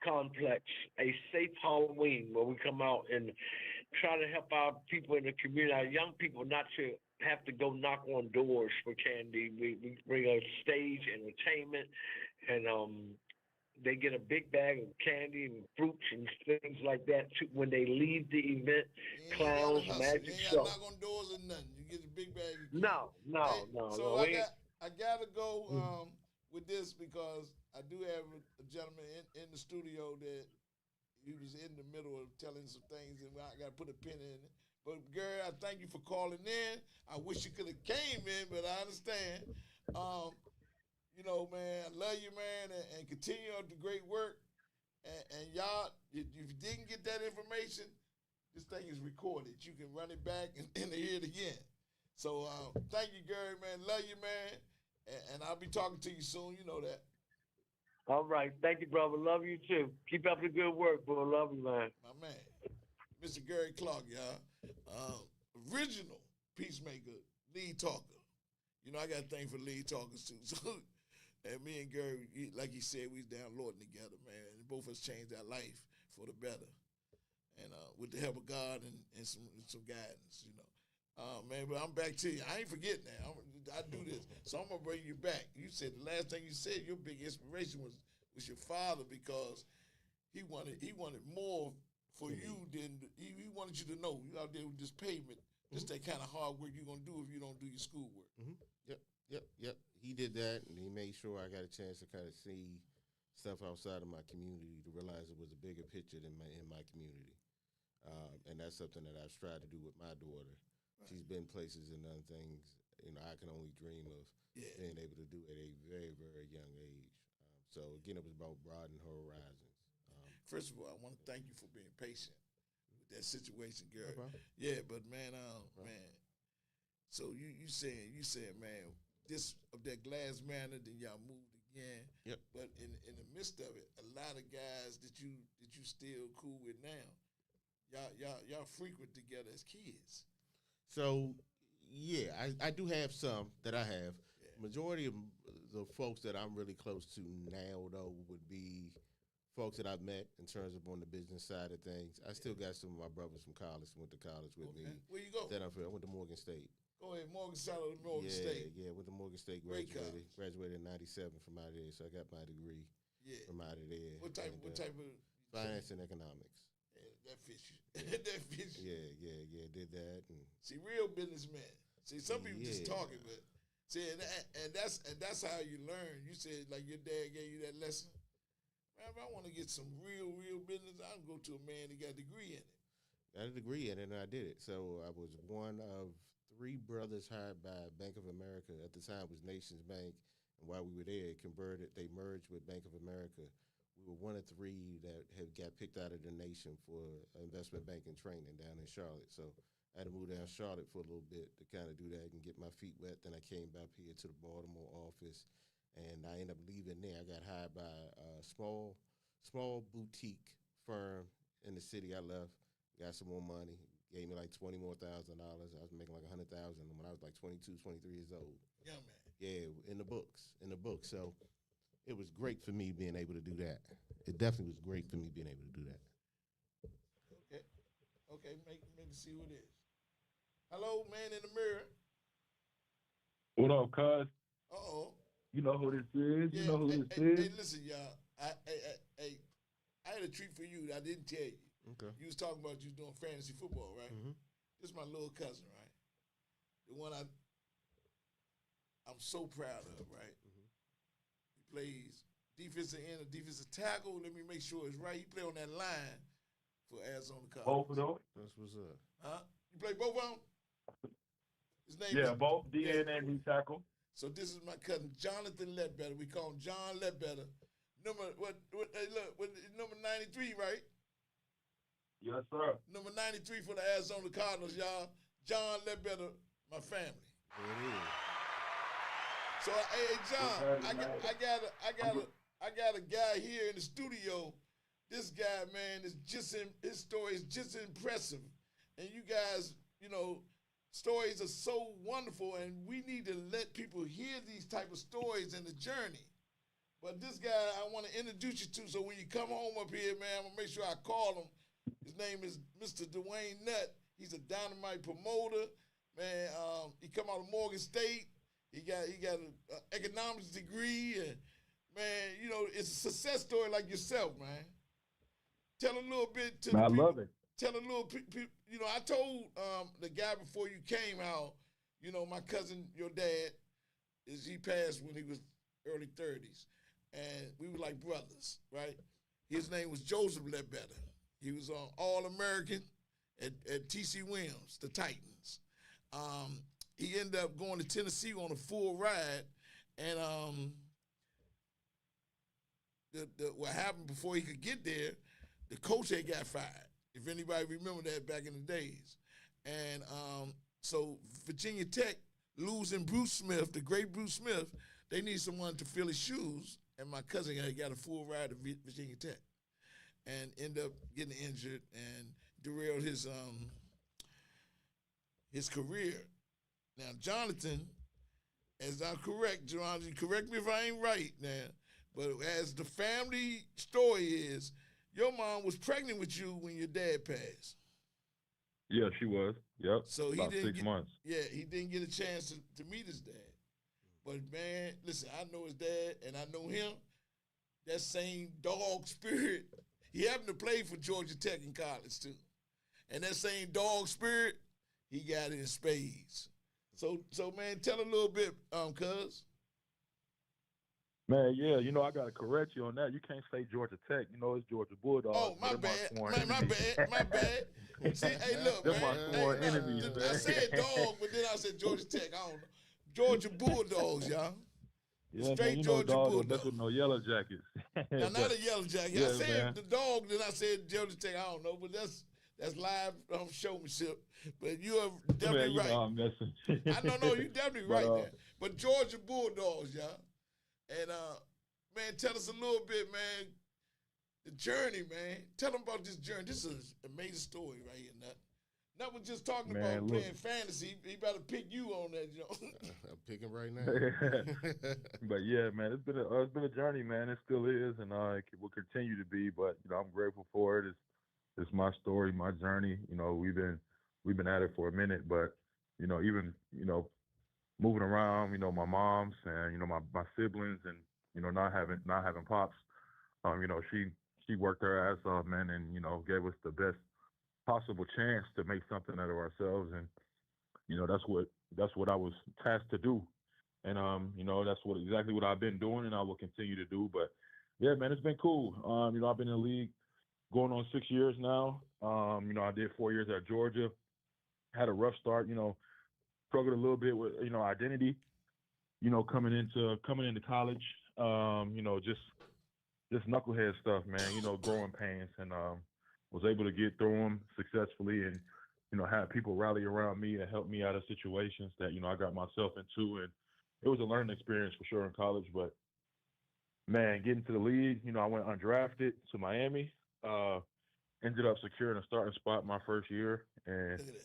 complex, a safe Halloween where we come out and try to help our people in the community, our young people, not to have to go knock on doors for candy. We bring a stage entertainment, and they get a big bag of candy and fruits and things like that when they leave the event. You ain't Clowns, gotta hustle. magic You ain't show. gotta knock on doors or nothing. You get a big bag. No, Hey, so no. I gotta go with this because I do have a gentleman in the studio that he was in the middle of telling some things, and I gotta put a pin in it. But Gary, I thank you for calling in. I wish you could have came in, but I understand. You know, man, I love you, man, and continue on the great work. And y'all, if you didn't get that information, this thing is recorded. You can run it back and hear it again. So thank you, Gary, man. Love you, man. And I'll be talking to you soon. You know that. All right. Thank you, brother. Love you, too. Keep up the good work, bro. Love you, man. My man. Mr. Gary Clark, y'all. Original peacemaker, lead talker. You know, I got a thing for lead talkers, too. So, and me and Gary, like he said, we was downloading together, man. And both of us changed our life for the better. And with the help of God and some guidance, you know. Man, but I'm back to you. I ain't forgetting that. I do this. So I'm going to bring you back. You said the last thing you said, your big inspiration was your father because he wanted more for you than he wanted you to know. You out there with this pavement, just that kind of hard work you're going to do if you don't do your schoolwork. Mm-hmm. Yep. He did that, and he made sure I got a chance to kind of see stuff outside of my community to realize it was a bigger picture than in my community. And that's something that I've tried to do with my daughter. Right. She's been places and done things, you know, I can only dream of being able to do at a very, very young age. So, again, it was about broadening her horizons. First of all, I want to thank you for being patient with that situation, Gary. No yeah, but, man, man. So you saying, man, this of that glass manor, then y'all moved again. Yep. But in the midst of it, a lot of guys that you still cool with now, y'all frequent together as kids. So, yeah, I do have some that I have. Yeah. Majority of the folks that I'm really close to now, though, would be folks that I've met in terms of on the business side of things. I still got some of my brothers from college who went to college with me. Where you go? I went to Morgan State. Go ahead, Morgan State. Yeah, went to Morgan State, graduated in 97 from out of there, so I got my degree from out of there. What type of finance and economics. Yeah, that fits you. That fits you. Yeah, did that. And see, real businessmen. See, some people just talking, but see, and that's how you learn. You said like your dad gave you that lesson. Man, if I want to get some real business, I can go to a man that got a degree in it. Got a degree in it, and I did it. So I was one of 3 brothers hired by Bank of America. At the time, it was Nations Bank. And while we were there, they merged with Bank of America. We were one of 3 that got picked out of the nation for investment banking training down in Charlotte. So I had to move down Charlotte for a little bit to kind of do that and get my feet wet. Then I came back here to the Baltimore office, and I ended up leaving there. I got hired by a small boutique firm in the city. I left, got some more money. Gave me like $20,000 more. I was making like $100,000 when I was like 22, 23 years old. Yeah, man. Yeah, in the books. So it was great for me being able to do that. It definitely was great for me being able to do that. Okay. Make me see who it is. Hello, man in the mirror. What up, cuz? Uh-oh. You know who this is? Yeah, you know who this is? is? Hey, listen, y'all. I had a treat for you that I didn't tell you. Okay. You was talking about you doing fantasy football, right? Mm-hmm. This is my little cousin, right? The one I'm so proud of, right? Mm-hmm. He plays defensive end or defensive tackle. Let me make sure it's right. He play on that line for Arizona Cardinals. Both of them? That's what's up. Huh? You play both of them? His name is both DN and D tackle. So this is my cousin, Jonathan Ledbetter. We call him John Ledbetter. Number 93, right? Yes, sir. Number 93 for the Arizona Cardinals, y'all. John Ledbetter, my family. There it is. So, hey, John, I got I got a guy here in the studio. This guy, man, his story is just impressive. And you guys, stories are so wonderful, and we need to let people hear these type of stories in the journey. But this guy I want to introduce you to, so when you come home up here, man, I'm gonna make sure I call him. His name is Mr. Dwayne Nutt. He's a dynamite promoter, man. He come out of Morgan State. He got an economics degree, and man, it's a success story like yourself, man. Tell a little bit to the I people. love it. Tell a little, I told the guy before you came how, my cousin, your dad, he passed when he was early 30s, and we were like brothers, right? His name was Joseph Ledbetter. He was All-American at T.C. Williams, the Titans. He ended up going to Tennessee on a full ride, and what happened before he could get there, the coach had got fired. If anybody remember that back in the days. And so Virginia Tech losing Bruce Smith, the great Bruce Smith, they need someone to fill his shoes. And my cousin had got a full ride to Virginia Tech and ended up getting injured and derailed his career. Now, Jonathan, as I'm correct, Jonathan, correct me if I ain't right now, but as the family story is, your mom was pregnant with you when your dad passed. Yeah, she was. Yep. So he About didn't 6 months. Yeah, he didn't get a chance to meet his dad. But man, listen, I know his dad and I know him. That same dog spirit. He happened to play for Georgia Tech in college too. And that same dog spirit, he got it in spades. So man, tell a little bit, cuz. Man, yeah, I gotta correct you on that. You can't say Georgia Tech. It's Georgia Bulldogs. Oh, my They're bad. sworn My enemies. bad. See, hey, look, They're man. my sworn enemies, I man. said dog, but then I said Georgia Tech. I don't know. Georgia Bulldogs, y'all. Yeah, Straight man, Georgia dogs Bulldog. don't mess with no yellow jackets. Now, not a yellow jacket. I Yeah, said man. the dog, then I said Georgia Tech. I don't know, but that's live showmanship. But you are Man, definitely you right. know I'm messing. I know, you definitely But, right there. But Georgia Bulldogs, y'all. And man, tell us a little bit, man. The journey, man. Tell them about this journey. This is an amazing story right here, Nut. Nut was just talking Man, about look. playing fantasy. He better pick you on that, I'm picking right now. But yeah, man, it's been a journey, man. It still is, and it will continue to be. But I'm grateful for it. It's my story, my journey. We've been at it for a minute, but even moving around, my moms and my siblings, and not having pops. She worked her ass off, man, and gave us the best possible chance to make something out of ourselves, and that's what I was tasked to do, and that's exactly what I've been doing, and I will continue to do. But yeah, man, it's been cool. I've been in the league going on 6 years now. I did 4 years at Georgia, had a rough start. Struggled a little bit with identity. Coming into college. Just knucklehead stuff, man. Growing pains, and was able to get through them successfully, and have people rally around me and help me out of situations that I got myself into, and it was a learning experience for sure in college. But man, getting to the league, I went undrafted to Miami. Ended up securing a starting spot my first year, and Look at that.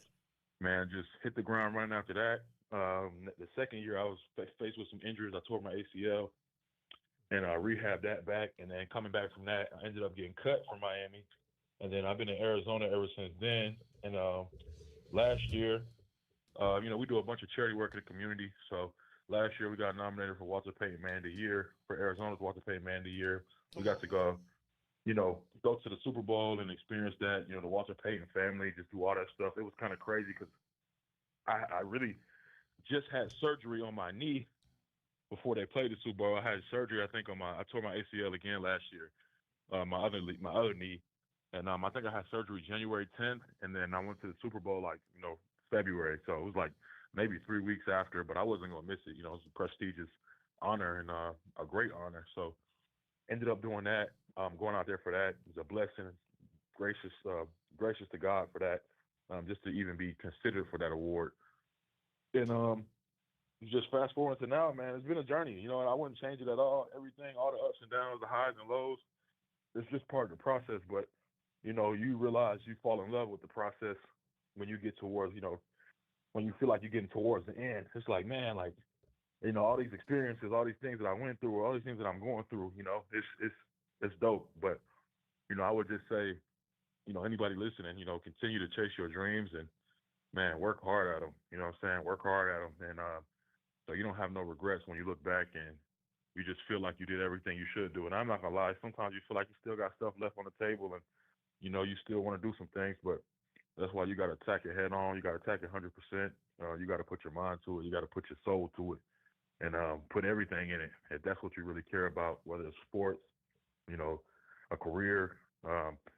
man, just hit the ground running after that. The second year, I was faced with some injuries. I tore my ACL, and I rehabbed that back. And then coming back from that, I ended up getting cut from Miami. And then I've been in Arizona ever since then. And last year, we do a bunch of charity work in the community. So last year, we got nominated for Walter Payton Man of the Year, for Arizona's Walter Payton Man of the Year. We got to go to the Super Bowl and experience that, the Walter Payton family, just do all that stuff. It was kind of crazy because I really just had surgery on my knee before they played the Super Bowl. I had surgery, I think, I tore my ACL again last year, my other knee. And I think I had surgery January 10th, and then I went to the Super Bowl February. So it was like maybe 3 weeks after, but I wasn't going to miss it. It was a prestigious honor and a great honor. So ended up doing that, going out there for that. It was a blessing, gracious to God for that, just to even be considered for that award. And you just fast forward to now, man. It's been a journey, you know, and I wouldn't change it at all. Everything, all the ups and downs, the highs and lows, it's just part of the process. But you know, you realize you fall in love with the process when you get towards, you know, when you feel like you're getting towards the end. It's like, man, like, you know, all these experiences, all these things that I went through, all these things that I'm going through, you know, it's dope. But you know, I would just say, you know, anybody listening, you know, continue to chase your dreams and man, work hard at them. You know what I'm saying? Work hard at them, and so you don't have no regrets when you look back and you just feel like you did everything you should do. And I'm not gonna lie, sometimes you feel like you still got stuff left on the table, and you know you still want to do some things, but that's why you got to attack it head on. You got to attack it 100%. You got to put your mind to it. You got to put your soul to it, and put everything in it. If that's what you really care about, whether it's sports, you know, a career,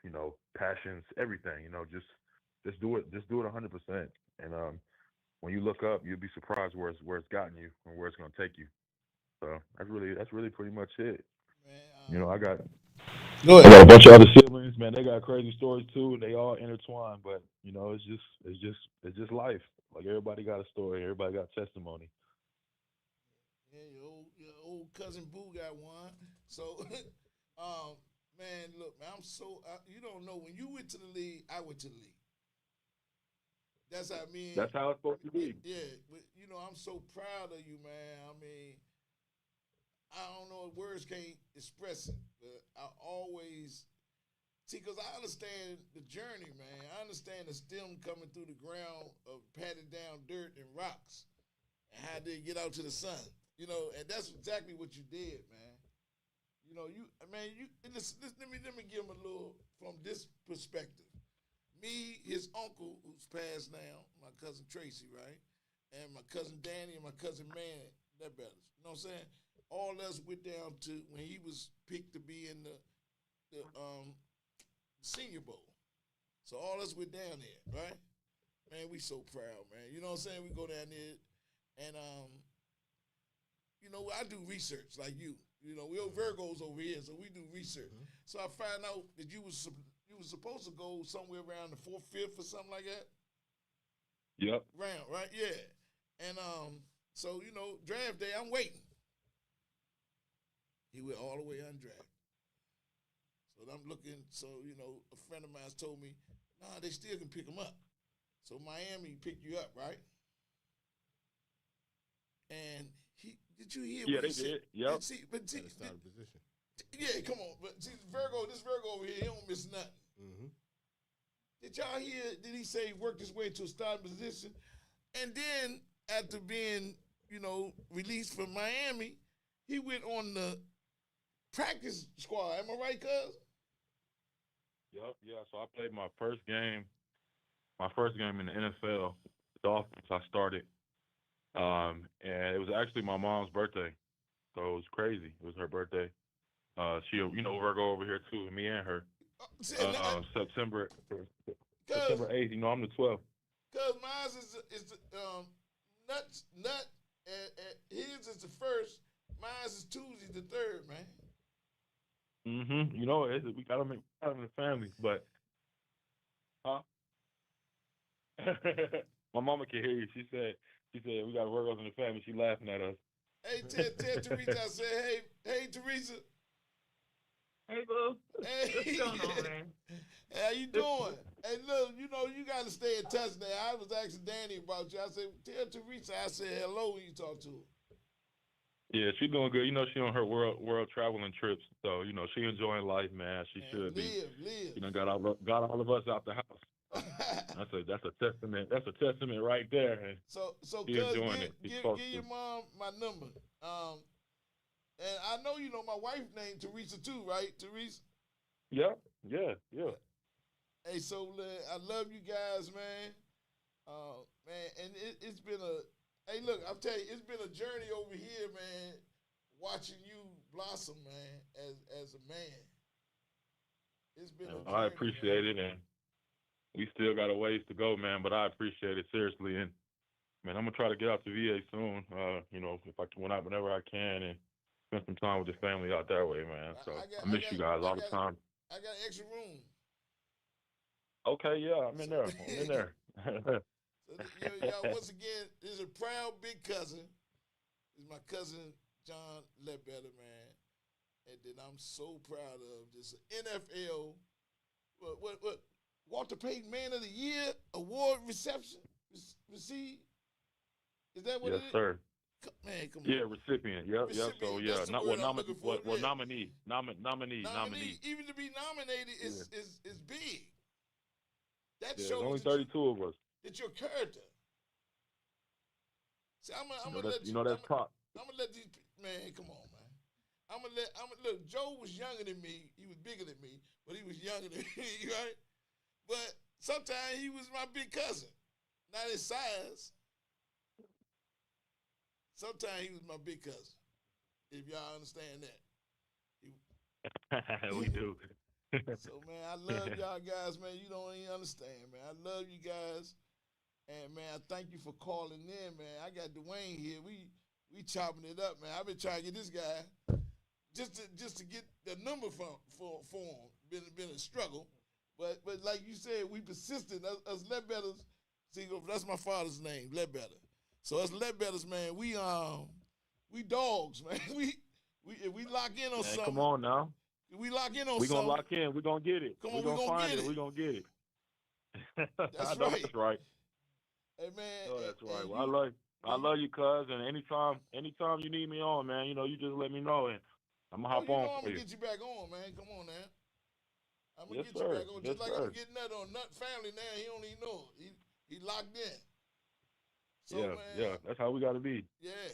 you know, passions, everything. You know, just do it. Just do it 100%. And when you look up, you'll be surprised where it's gotten you and where it's gonna take you. So that's really pretty much it. Man, You know, go I got a ahead. bunch of other siblings, man. They got crazy stories too, and they all intertwined. But you know, it's just life. Like everybody got a story, everybody got testimony. Yeah, your old cousin Boo got one. So, man, look, man, I'm so you don't know when you went to the league, I went to the league. That's how I mean. That's how it's supposed to Yeah, be. yeah, but you know, I'm so proud of you, man. I mean, I don't know if words can't express it, but I always see because I understand the journey, man. I understand the stem coming through the ground of patted down dirt and rocks, and how they get out to the sun. You know, and that's exactly what you did, man. You know, you man, you let me give him a little from this perspective. Me, his uncle, who's passed now, my cousin Tracy, right, and my cousin Danny and my cousin Man, their brothers. You know what I'm saying? All of us went down to when he was picked to be in the Senior Bowl. So all of us went down there, right? Man, we so proud, man. You know what I'm saying? We go down there, and you know, I do research like you. You know, we're Virgos over here, so we do research. Mhm. So I find out that you was supposed to go somewhere around the fourth, fifth, or something like that Yep. round, right? Yeah. And so you know, draft day, I'm waiting. He went all the way undrafted. So I'm looking. So you know, a friend of mine told me, nah, they still can pick him up. So Miami picked you up, right? And he did you hear Yeah, what he they said? did. Yep. See, At a starting position. yeah, come on. But see, this Virgo over here, he don't miss nothing. Mm-hmm. Did y'all hear? Did he say he worked his way to a starting position? And then after being, you know, released from Miami, he went on the practice squad. Am I right, cuz? Yep. Yeah. So I played my first game in the NFL. The Dolphins. I started, and it was actually my mom's birthday, so it was crazy. It was her birthday. She, you know, Virgo over here too, me and her. September Cuz, September 8th. You know, I'm the 12th. mine is nut, and his is the first. Mine is Tuesday the third, man. You know, we got them in the family, but huh? My mama can hear you. She said we got Virgos in the family. She laughing at us. Hey, tell Teresa, I said, hey, Teresa, Hey, boo. hey, What's going on, man? how you doing? Hey, look, you know, you got to stay in touch now. I was asking Danny about you. I said, tell Teresa I said hello when you talk to her. Yeah, she doing good. You know, she on her world traveling trips, so you know she enjoying life, man. She Man, should be. live. You know, got all of us out the house. So that's a testament. That's a testament right there. And so she cuz enjoying it. She's give supposed your to. mom my number. And I know you know my wife named Teresa too, right? Teresa. Yeah, yeah. Hey, so I love you guys, man. Man, and it's been hey, look, I'm telling you, it's been a journey over here, man. Watching you blossom, man, as a man. It's been a journey. I appreciate it, and we still got a ways to go, man. But I appreciate it seriously, and man, I'm gonna try to get out to VA soon. You know, whenever I can, and spend some time with the family out that way, man. So I miss you guys all the time. I got extra room. Okay, yeah, I'm in there. I'm in there. So, y'all, once again, this is a proud big cousin is my cousin John Ledbetter, man, and then I'm so proud of this NFL. What Walter Payton Man of the Year award reception received. Is that what Yes, it is? sir. Man, come Yeah, on. recipient. Yep. So Recipient, yeah, that's the not word I'm looking for, yeah. nominee. Nominee. Even to be nominated is big. That Yeah, there's shows only that 32 of us. that your character. See, I'm gonna let You know that's top. I'm gonna let these man. Come on, man. I'm gonna look. Joe was younger than me. He was bigger than me, but he was younger than me, right? But sometimes he was my big cousin, not in size. Sometimes he was my big cousin. If y'all understand that. We do. So man, I love y'all guys, man. You don't even understand, man. I love you guys, and man, I thank you for calling in, man. I got Dwayne here. We chopping it up, man. I've been trying to get this guy just to get the number for him. Been a struggle, but like you said, we persistent. Us Ledbetters. See, that's my father's name, Ledbetter. So us Ledbetters, man, we dogs, man. If we lock in on something. Come on now. We lock in on We something. gonna lock in. We gonna get it. Come We on, gonna find get it. it. We gonna get it. That's I know right. that's right. Hey man. Oh, that's right. And Well, I love you, cuz. And anytime you need me on, man, you just let me know, and I'm gonna hop on I'm for gonna you. get you back on, man. Come on now. I'm gonna Yes, get sir. you back on. Just Yes, like sir. I'm getting that on Nut Family now. He don't even know it. He locked in. So Yeah, man, yeah. That's how we gotta be. yeah.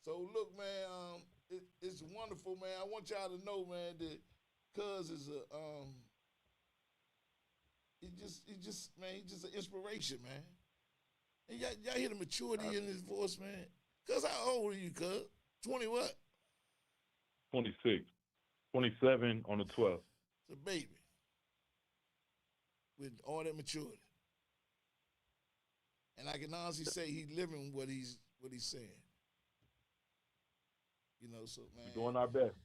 So look, man, it's wonderful, man. I want y'all to know, man, that Cuz is he's just an inspiration, man. And y'all hear the maturity in his voice, man. Cuz, how old are you, Cuz? 20 what? 26, 27 on the 12th. It's a baby with all that maturity. And I can honestly say he's living what he's saying. So man, We're doing our best.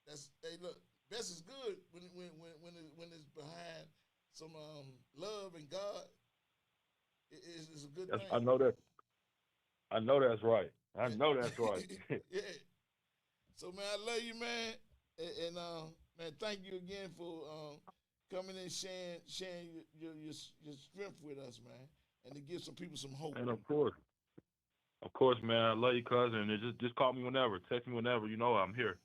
Hey, look, best is good when it's behind some love and God. It's a good thing. I know that. I know that's right. I know that's right. Yeah. So man, I love you, man, and man, thank you again for coming and sharing your strength with us, man, and to give some people some hope. And of course, man, I love you, cousin. And just call me whenever, text me whenever. You know I'm here.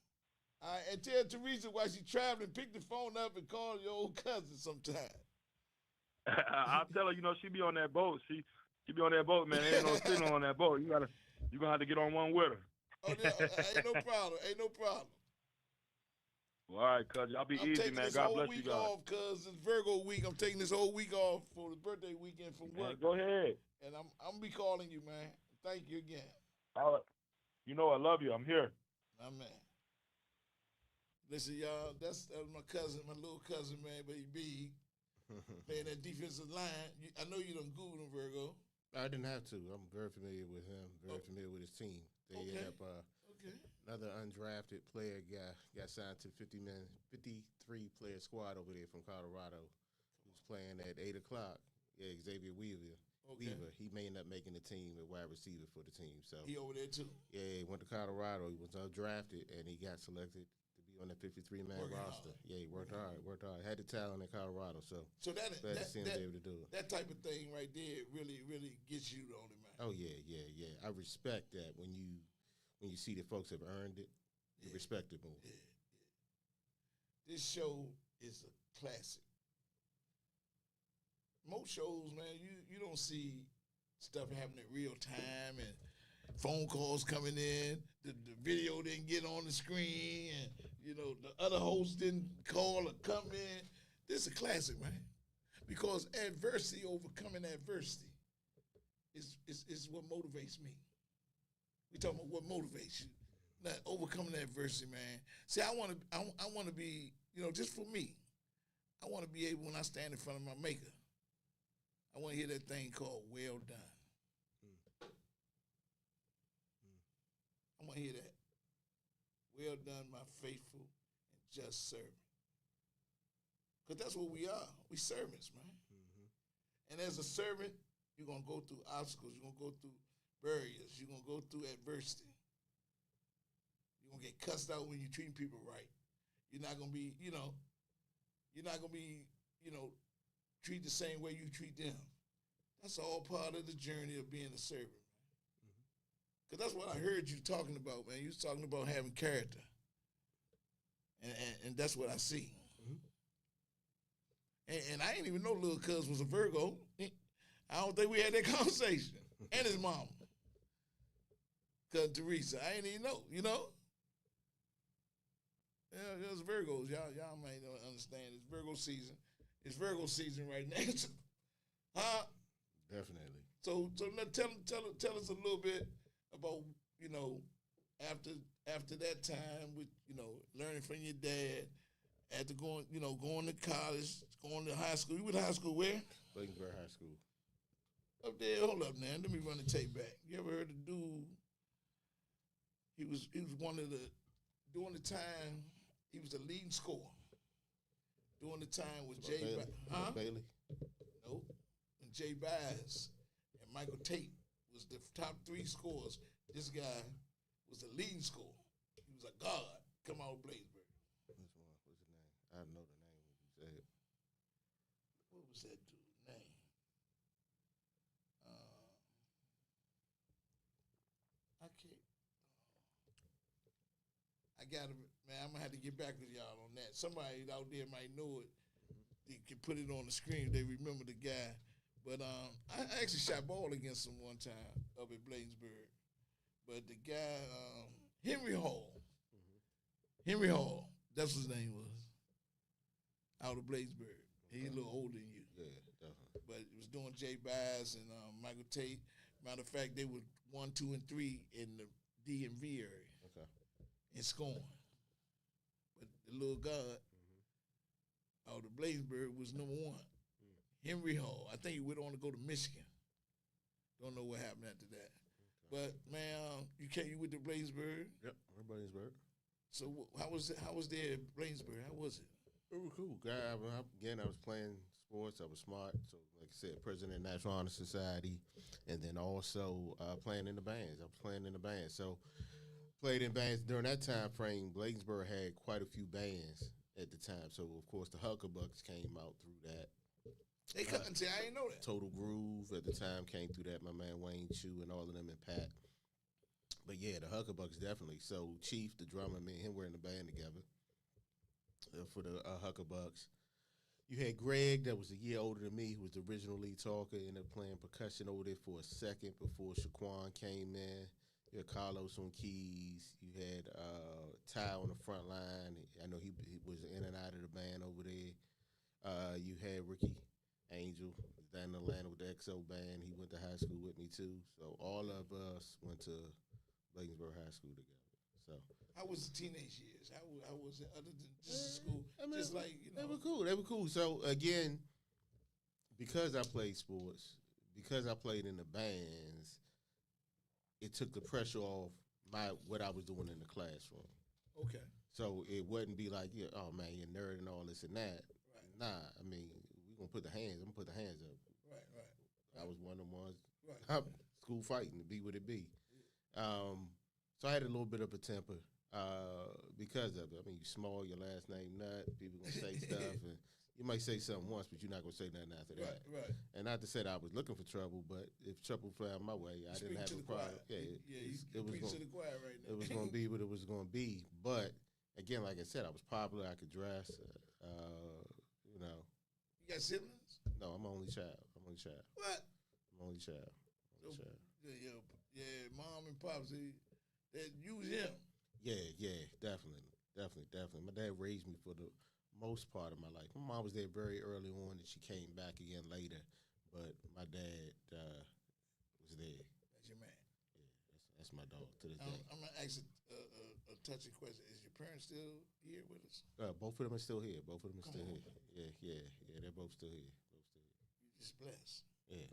All right, and tell Teresa while she's traveling, pick the phone up and call your old cousin sometime. I'll tell her. She be on that boat. She be on that boat, man. There ain't no signal on that boat. You gonna have to get on one with her. Oh, ain't no problem. Ain't no problem. Well, all right, cuz. Y'all be I'm easy, taking man. this God whole bless week you guys. off, cuz it's Virgo week. I'm taking this whole week off for the birthday weekend from Man, work. go ahead. And I'm gonna be calling you, man. Thank you again. All right. I love you. I'm here. My man. Listen, y'all, that's my cousin, my little cousin, man, but he big. Playing that defensive line. I know you done Googled him, Virgo. I didn't have to. I'm very familiar with him. Very familiar with his team. They Okay. have another undrafted player got signed to 53-player squad over there from Colorado. Who's playing at 8 o'clock. Yeah, Xavier Weaver. Okay. He may end up making the team at wide receiver for the team. So He over there too. yeah, he went to Colorado. He was undrafted and he got selected to be on the 53-man Working roster. hard. Yeah, he worked hard. Had the talent in Colorado. So So glad to see him be able to do it. that type of thing right there really, really gets you on it, man. Oh yeah. I respect that when you see that folks have earned it. You respect it more. Yeah. This show is a classic. Most shows, man, you don't see stuff happening in real time and phone calls coming in. The video didn't get on the screen, and the other host didn't call or come in. This is a classic, man, because overcoming adversity, is what motivates me. We talking about what motivates you, not overcoming adversity, man. See, I want to be, just for me, I want to be able, when I stand in front of my maker, I want to hear that thing called "Well Done." I want to hear that. Well done, my faithful and just servant. Because that's what we are. We servants, man. And as a servant, you're going to go through obstacles. You're going to go through barriers. You're gonna go through adversity. You're gonna get cussed out when you're treating people right. You're not gonna be, you're not gonna be, treated the same way you treat them. That's all part of the journey of being a servant. Cause that's what I heard you talking about, man. You was talking about having character, and that's what I see. And I didn't even know little cuz was a Virgo. I don't think we had that conversation. And his mama, cousin Teresa. I didn't even know. Yeah, it was Virgos. Y'all might not understand. It's Virgo season. It's Virgo season right now. Huh? Definitely. So now tell us a little bit about, after that time with, learning from your dad, after going to college, going to high school. You went to high school where? Bladensburg High School. Up there, hold up now. Let me run the tape back. You ever heard the dude? He was one of the, during the time, he was the leading scorer. During the time with Jay Bailey. Huh? Bailey. Nope. And Jay Baez and Michael Tate was the top 3 scorers. This guy was the leading scorer. He was a god. Come out of Bladensburg. Which one? What's his name? I know the name when you say it. What was that dude's name? I can't. I gotta, man. I'm gonna have to get back with y'all on that. Somebody out there might know it. They can put it on the screen. They remember the guy. But I actually shot ball against him one time up at Bladensburg. But the guy, Henry Hall. Henry Hall. That's what his name was. Out of Bladensburg. He's a little older than you. Yeah, definitely. But it was doing Jay Baez and Michael Tate. Matter of fact, they were 1, 2, and 3 in the DMV area Okay. in scoring. But the little god out of Bladensburg was number 1. Henry Hall. I think he went on to go to Michigan. Don't know what happened after that. But man, you went to Bladensburg. Yep. We're Bladensburg. So how was it? How was there at Bladensburg? How was it? It was cool. Again, I was playing sports. I was smart. So, like I said, president of the National Honor Society, and then also playing in the bands. I was playing in the band. So, played in bands during that time frame. Bladensburg had quite a few bands at the time. So, of course, the Huckabucks came out through that. They couldn't say I didn't know that. Total Groove at the time came through that. My man Wayne Chu and all of them and Pat. But yeah, the Huckabucks definitely. So Chief, the drummer, me and him were in the band together for the Huckabucks. You had Greg, that was a year older than me, who was the original lead talker, ended up playing percussion over there for a second before Shaquan came in. You had Carlos on keys. You had Ty on the front line. I know he was in and out of the band over there. You had Ricky Angel down in Atlanta with the XO band. He went to high school with me too. So all of us went to Bladensburg High School together. So How was the teenage years? How was it other than just school? I mean, Just like they were cool. They were cool. So again, because I played sports, because I played in the bands, it took the pressure off what I was doing in the classroom. Okay. So it wouldn't be like, yeah, oh man, you're a nerd and all this and that. Right. Nah, I mean, I'm gonna put the hands up. Right. I was one of them ones Right. school fighting to be what it be. So I had a little bit of a temper because of it. I mean, you small, your last name Nut. People gonna say stuff, and you might say something once, but you're not gonna say nothing after that. Right. And not to say that I was looking for trouble, but if trouble found my way, I didn't Speak have to a the problem. choir. Yeah, You it was preach gonna, to the choir right now. it was gonna be what it was gonna be. But again, like I said, I was popular. I could dress. You know, You got siblings? no, I'm only child. What? I'm only child. So, yeah. Mom and pops, they use him. Yeah, definitely. My dad raised me for the most part of my life. My mom was there very early on, and she came back again later. But my dad was there. That's your man. Yeah, that's my dog to this day. I'm gonna ask a touching question. Is your parents still here with us? Both of them are still here. Yeah, they're both still here. You just blessed. Yeah,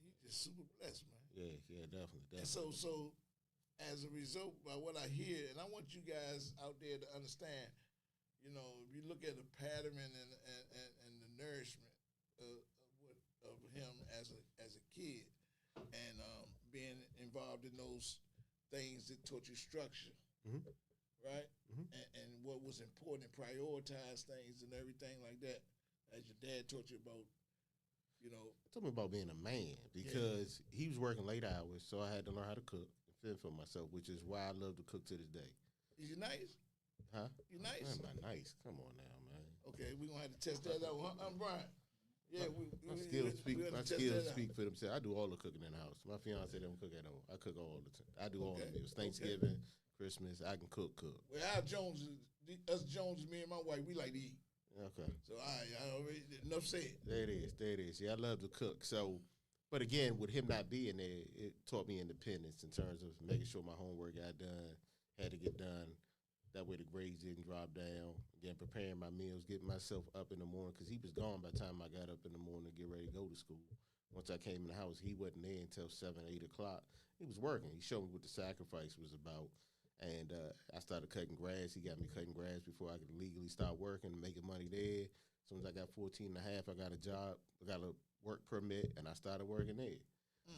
You just super blessed, man. yeah, definitely. And so as a result, by what I hear, and I want you guys out there to understand, if you look at the pattern and the nourishment of him as a kid, and being involved involved in those things that taught you structure, Mhm. right? Mhm. And what was important and prioritize things and everything like that, as your dad taught you about, you know. Tell me about being a man because he was working late hours, so I had to learn how to cook and fend for myself, which is why I love to cook to this day. Is you nice? Huh? You nice? I'm not nice. Come on now, man. Okay, we're gonna have to test that out. I'm Brian. Yeah, My skills speak. we have My to test skills that out. speak for themselves. I do all the cooking in the house. My fiance don't cook at all. I cook all the time. I do all the Okay, meals. okay. Thanksgiving, Christmas. I can cook. Well, Al Jones, us Jones, me and my wife, we like to eat. Okay. So I already enough said. There it is. There it is. Yeah, I love to cook. So, but again, with him not being there, it taught me independence in terms of making sure my homework got done, had to get done. That way the grades didn't drop down. Again, preparing my meals, getting myself up in the morning because he was gone by the time I got up in the morning to get ready to go to school. Once I came in the house, he wasn't there until 7, 8 o'clock. He was working. He showed me what the sacrifice was about. And I started cutting grass. He got me cutting grass before I could legally start working and making money there. As soon as I got 14 and a half, I got a job. I got a work permit, and I started working there.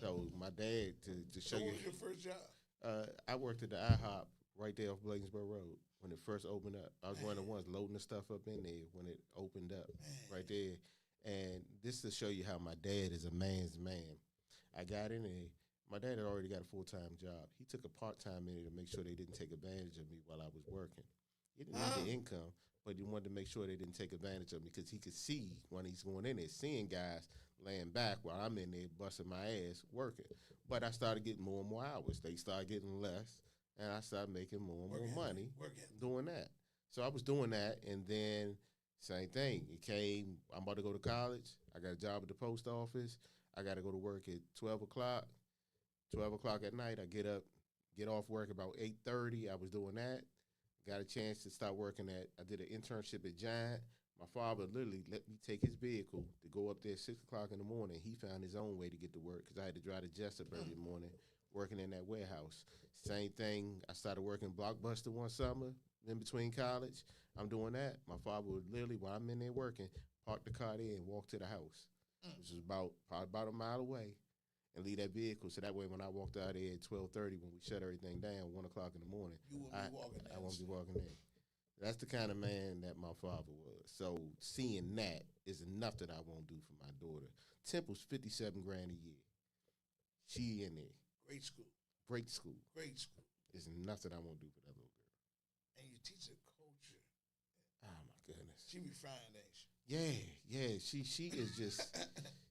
So my dad, to show So what you, was your first job? I worked at the IHOP right there off Bladensboro Road when it first opened up. I was one of the ones loading the stuff up in there when it opened up right there. And this to show you how my dad is a man's man. I got in there. My dad had already got a full-time job. He took a part-time in there to make sure they didn't take advantage of me while I was working. He didn't need the income, but he wanted to make sure they didn't take advantage of me because he could see when he's going in there, seeing guys laying back while I'm in there busting my ass working. But I started getting more and more hours. They started getting less, and I started making more and more money doing that. So I was doing that, and then same thing. It came, I'm about to go to college. I got a job at the post office. I got to go to work at 12 o'clock. 12 o'clock at night, I get off work about 8:30. I was doing that. Got a chance to start working I did an internship at Giant. My father literally let me take his vehicle to go up there at 6 o'clock in the morning. He found his own way to get to work because I had to drive to Jessup every morning, working in that warehouse. Same thing, I started working Blockbuster one summer in between college. I'm doing that. My father would literally, while I'm in there working, park the car there and walk to the house, which was probably about a mile away, and leave that vehicle. So that way when I walked out there at 12:30, when we shut everything down, 1 o'clock in the morning, You wouldn't be walking I won't be walking in. That's the kind of man that my father was. So seeing that is enough that I won't do for my daughter. Temple's $57,000 a year. She in there. Great school. Great school. Great school. Is enough that I won't do for that little girl. And you teach her culture. Oh my goodness. She refined, ain't she? Yeah.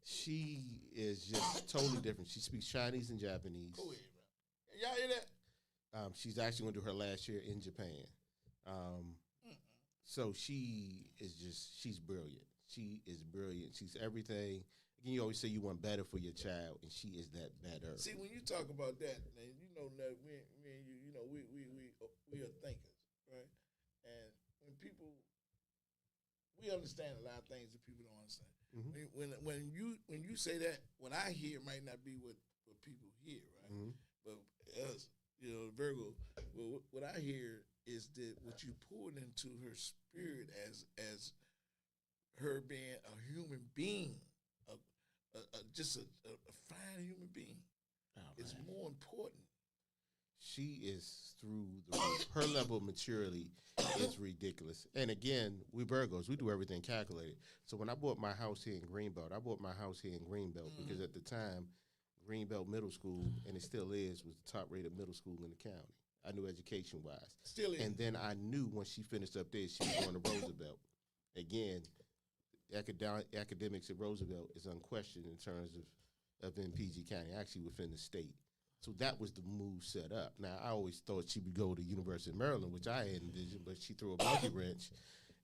She is just totally different. She speaks Chinese and Japanese. Go ahead, man. Y'all hear that? She's actually going to do her last year in Japan. So she's brilliant. She is brilliant. She's everything. Again, you always say you want better for your child, and she is that better. See, when you talk about that, and you know that me and you, we are thinkers, right? And when people, we understand a lot of things that people don't understand. Mm-hmm. When you say that, what I hear might not be what people hear, right? Mm-hmm. But us, Virgo, what I hear is that what you poured into her spirit as her being a human being, just a fine human being, is more important. She is through the roof. Her level of maturity is ridiculous. And again, we Virgos, we do everything calculated. So when I bought my house here in Greenbelt, because at the time, Greenbelt Middle School, and it still is, was the top rated middle school in the county. I knew education-wise. Still is. And then I knew when she finished up there, she was going to Roosevelt. Again, academics at Roosevelt is unquestioned in terms of in PG County, actually within the state. So that was the move set up. Now, I always thought she would go to University of Maryland, which I had envisioned, but she threw a monkey wrench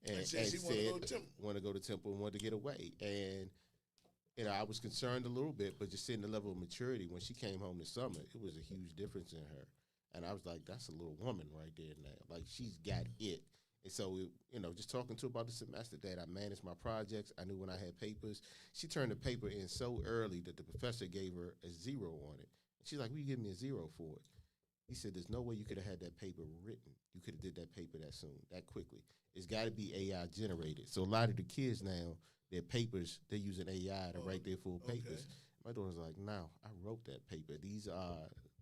and said she wanted to go to Temple and wanted to get away. And I was concerned a little bit, but just seeing the level of maturity when she came home this summer, it was a huge difference in her. And I was like, that's a little woman right there now. Like, she's got it. And so, just talking to her about the semester that I managed my projects, I knew when I had papers. She turned the paper in so early that the professor gave her a 0 on it. And she's like, "Will you give me a 0 for it?" He said, "There's no way you could have had that paper written. You could have did that paper that soon, that quickly. It's got to be AI generated." So a lot of the kids now, their papers, they're using AI to write their full papers. My daughter's like, "No, I wrote that paper. These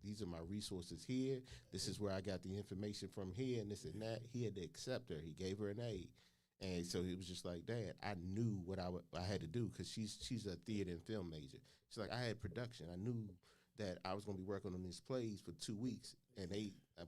these are my resources here. This is where I got the information from here, and this and that. He had to accept her. He gave her an A. And so it was just like, Dad, I knew what I had to do because she's a theater and film major. She's like, I had production. I knew that I was going to be working on these plays for 2 weeks. And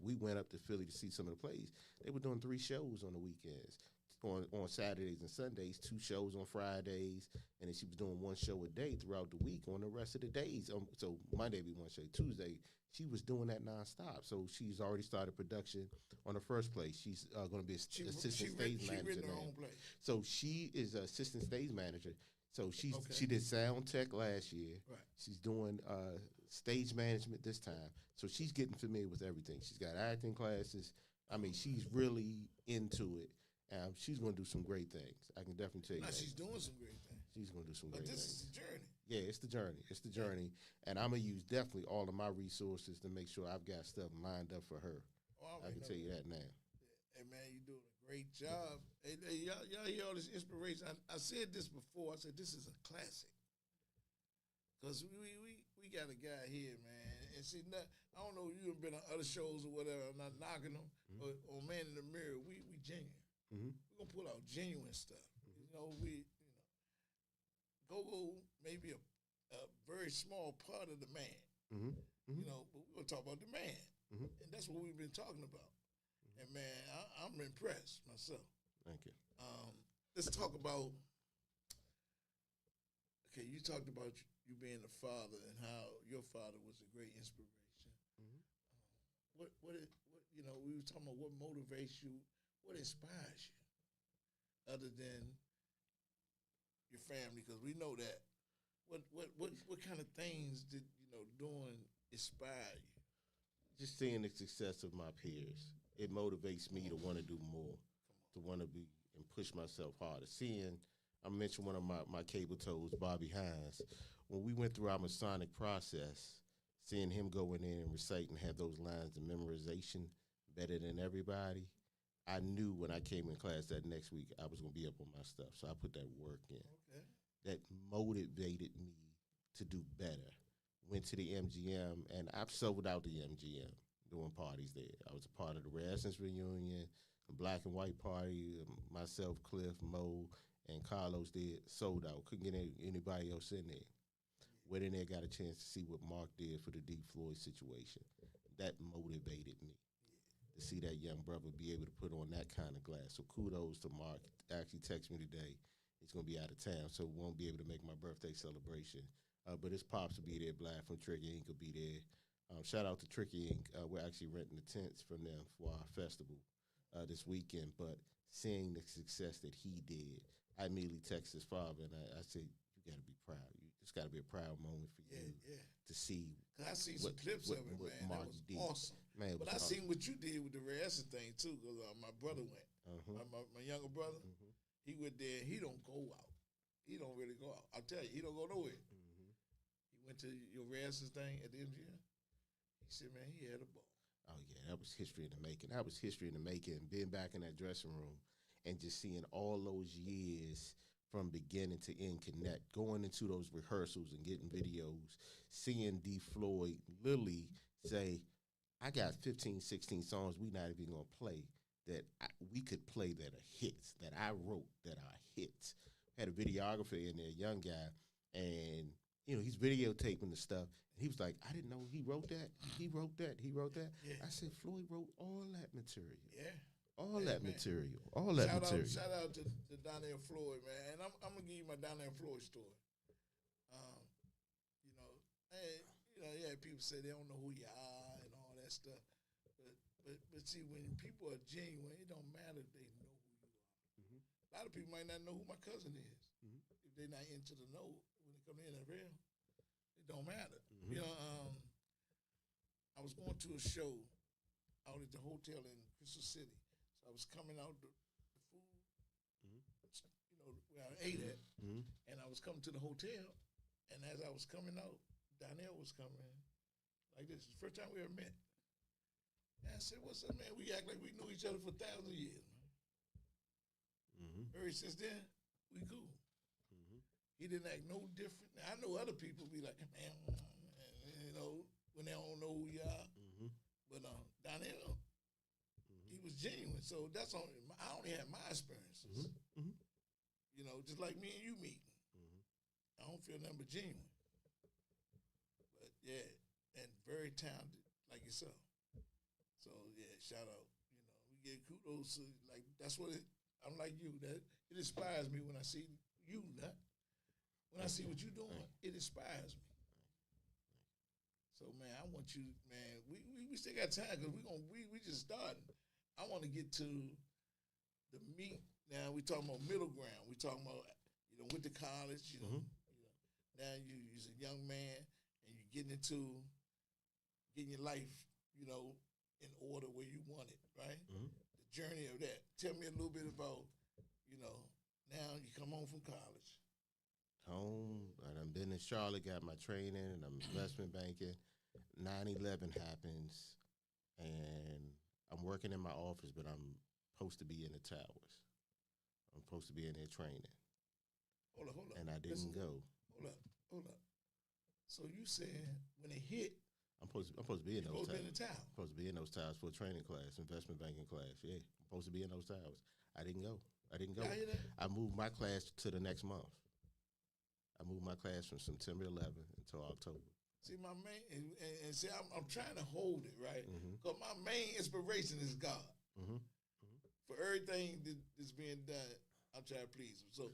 we went up to Philly to see some of the plays. They were doing 3 shows on the weekends. On Saturdays and Sundays, 2 shows on Fridays, and then she was doing 1 show a day throughout the week on the rest of the days. So Monday be 1 show, Tuesday she was doing that nonstop. So she's already started production on her first play. She's going to be assistant stage manager now. So she is assistant stage manager. So she did sound tech last year. Right. She's doing stage management this time. So she's getting familiar with everything. She's got acting classes. I mean, she's really into it. She's going to do some great things. I can definitely tell you that. She's doing some great things. She's going to do some great But things. this is the journey. Yeah, it's the journey. It's the journey. And I'm going to use definitely all of my resources to make sure I've got stuff lined up for her. Oh, I can tell you that now. Hey, man, you're doing a great job. Hey, y'all hear all this inspiration. I said this before. I said this is a classic. Because we got a guy here, man. And see, I don't know if you've been on other shows or whatever. I'm not knocking them. But on Man in the Mirror, we genuine. Mm-hmm. We're going to pull out genuine stuff. You know, Go-Go may be a very small part of the man. Mm-hmm. You know, but we're going to talk about the man. Mm-hmm. And that's what we've been talking about. And, man, I'm impressed myself. Thank you. Let's talk about, okay, you talked about you being a father and how your father was a great inspiration. Mm-hmm. What you know, we were talking about what motivates you, what inspires you, other than your family, because we know that. What kind of things did, doing inspire you? Just seeing the success of my peers, it motivates me to want to do more, to want to be and push myself harder. I mentioned one of my cable toes, Bobby Hines. When we went through our Masonic process, seeing him go in there and recite and have those lines of memorization better than everybody, I knew when I came in class that next week I was going to be up on my stuff. So I put that work in. Okay. That motivated me to do better. Went to the MGM, and I've sold out the MGM doing parties there. I was a part of the Rare Essence reunion, the Black and White party. Myself, Cliff, Mo, and Carlos did, sold out. Couldn't get anybody else in there. Went in there, got a chance to see what Mark did for the D. Floyd situation. That motivated me to see that young brother be able to put on that kind of glass. So kudos to Mark. Actually texted me today. He's going to be out of town, so won't be able to make my birthday celebration. But his pops will be there. Black from Tricky Ink will be there. Shout out to Tricky Ink. We're actually renting the tents from them for our festival this weekend. But seeing the success that he did, I immediately texted his father, and I said, you got to be proud. It's got to be a proud moment for you to see. I seen some clips of it, man. Mark that was did. awesome. Man, but I seen what you did with the Rare Essence thing, too, because my brother went. My younger brother, he went there. He don't go out. He don't really go out. I'll tell you, he don't go nowhere. He went to your Rare Essence thing at the MGM. He said, man, he had a ball. Oh, yeah, that was history in the making. That was history in the making. Being back in that dressing room and just seeing all those years from beginning to end connect, going into those rehearsals and getting videos, seeing D. Floyd literally say, I got 15, 16 songs we not even going to play that we could play that are hits, that I wrote that are hits. Had a videographer in there, a young guy, and, he's videotaping the stuff. He was like, I didn't know he wrote that. He wrote that. He wrote that. Yeah. I said, Floyd wrote all that material. Yeah. All that man. material. All that material. Shout out to Donnell Floyd, man. And I'm going to give you my Donnell Floyd story. People say they don't know who you are and all that stuff. But see, when people are genuine, it don't matter if they know who you are. Mm-hmm. A lot of people might not know who my cousin is. Mm-hmm. If they're not into the know when they come in at real, it don't matter. Mm-hmm. I was going to a show out at the hotel in Crystal City. So I was coming out the food, where I ate at, and I was coming to the hotel, and as I was coming out, Donnell was coming like this. It's the first time we ever met. And I said, what's up, man? We act like we knew each other for 1,000 years, man. Ever since then, we cool. He didn't act no different. Now, I know other people be like, man, when they don't know who you are. Mm-hmm. But Donnell, he was genuine. So that's only I only had my experiences. Mm-hmm. You know, just like me and you meeting. Mm-hmm. I don't feel nothing but genuine. But yeah, and very talented like yourself. So yeah, shout out. You know, we get kudos to like that's what it. I'm like you. That it inspires me when I see you. Not when I see what you're doing. It inspires me. So man, I want you, man. We still got time because we just starting. I want to get to the meat. Now we talking about middle ground. We talking about with the college. Now you're a young man and you're getting your life in order where you want it, right? Mm-hmm. The journey of that. Tell me a little bit about now you come home from college. Home, and I've been in Charlotte, got my training, and I'm investment banking. 9/11 happens, and I'm working in my office, but I'm supposed to be in the towers. I'm supposed to be in there training, Hold up. and I didn't go. Hold up. So you said when it hit, I'm supposed to be in you're those supposed to be in towers. the tower. Supposed to be in those towers for a training class, investment banking class. Yeah, I'm supposed to be in those towers. I didn't go. Y'all hear that? I moved my class to the next month. I moved my class from September 11th until October. See, my main, and see, I'm trying to hold it, right? Mm-hmm. Because my main inspiration is God. Mm-hmm. For everything that's being done, I'm trying to please Him. So,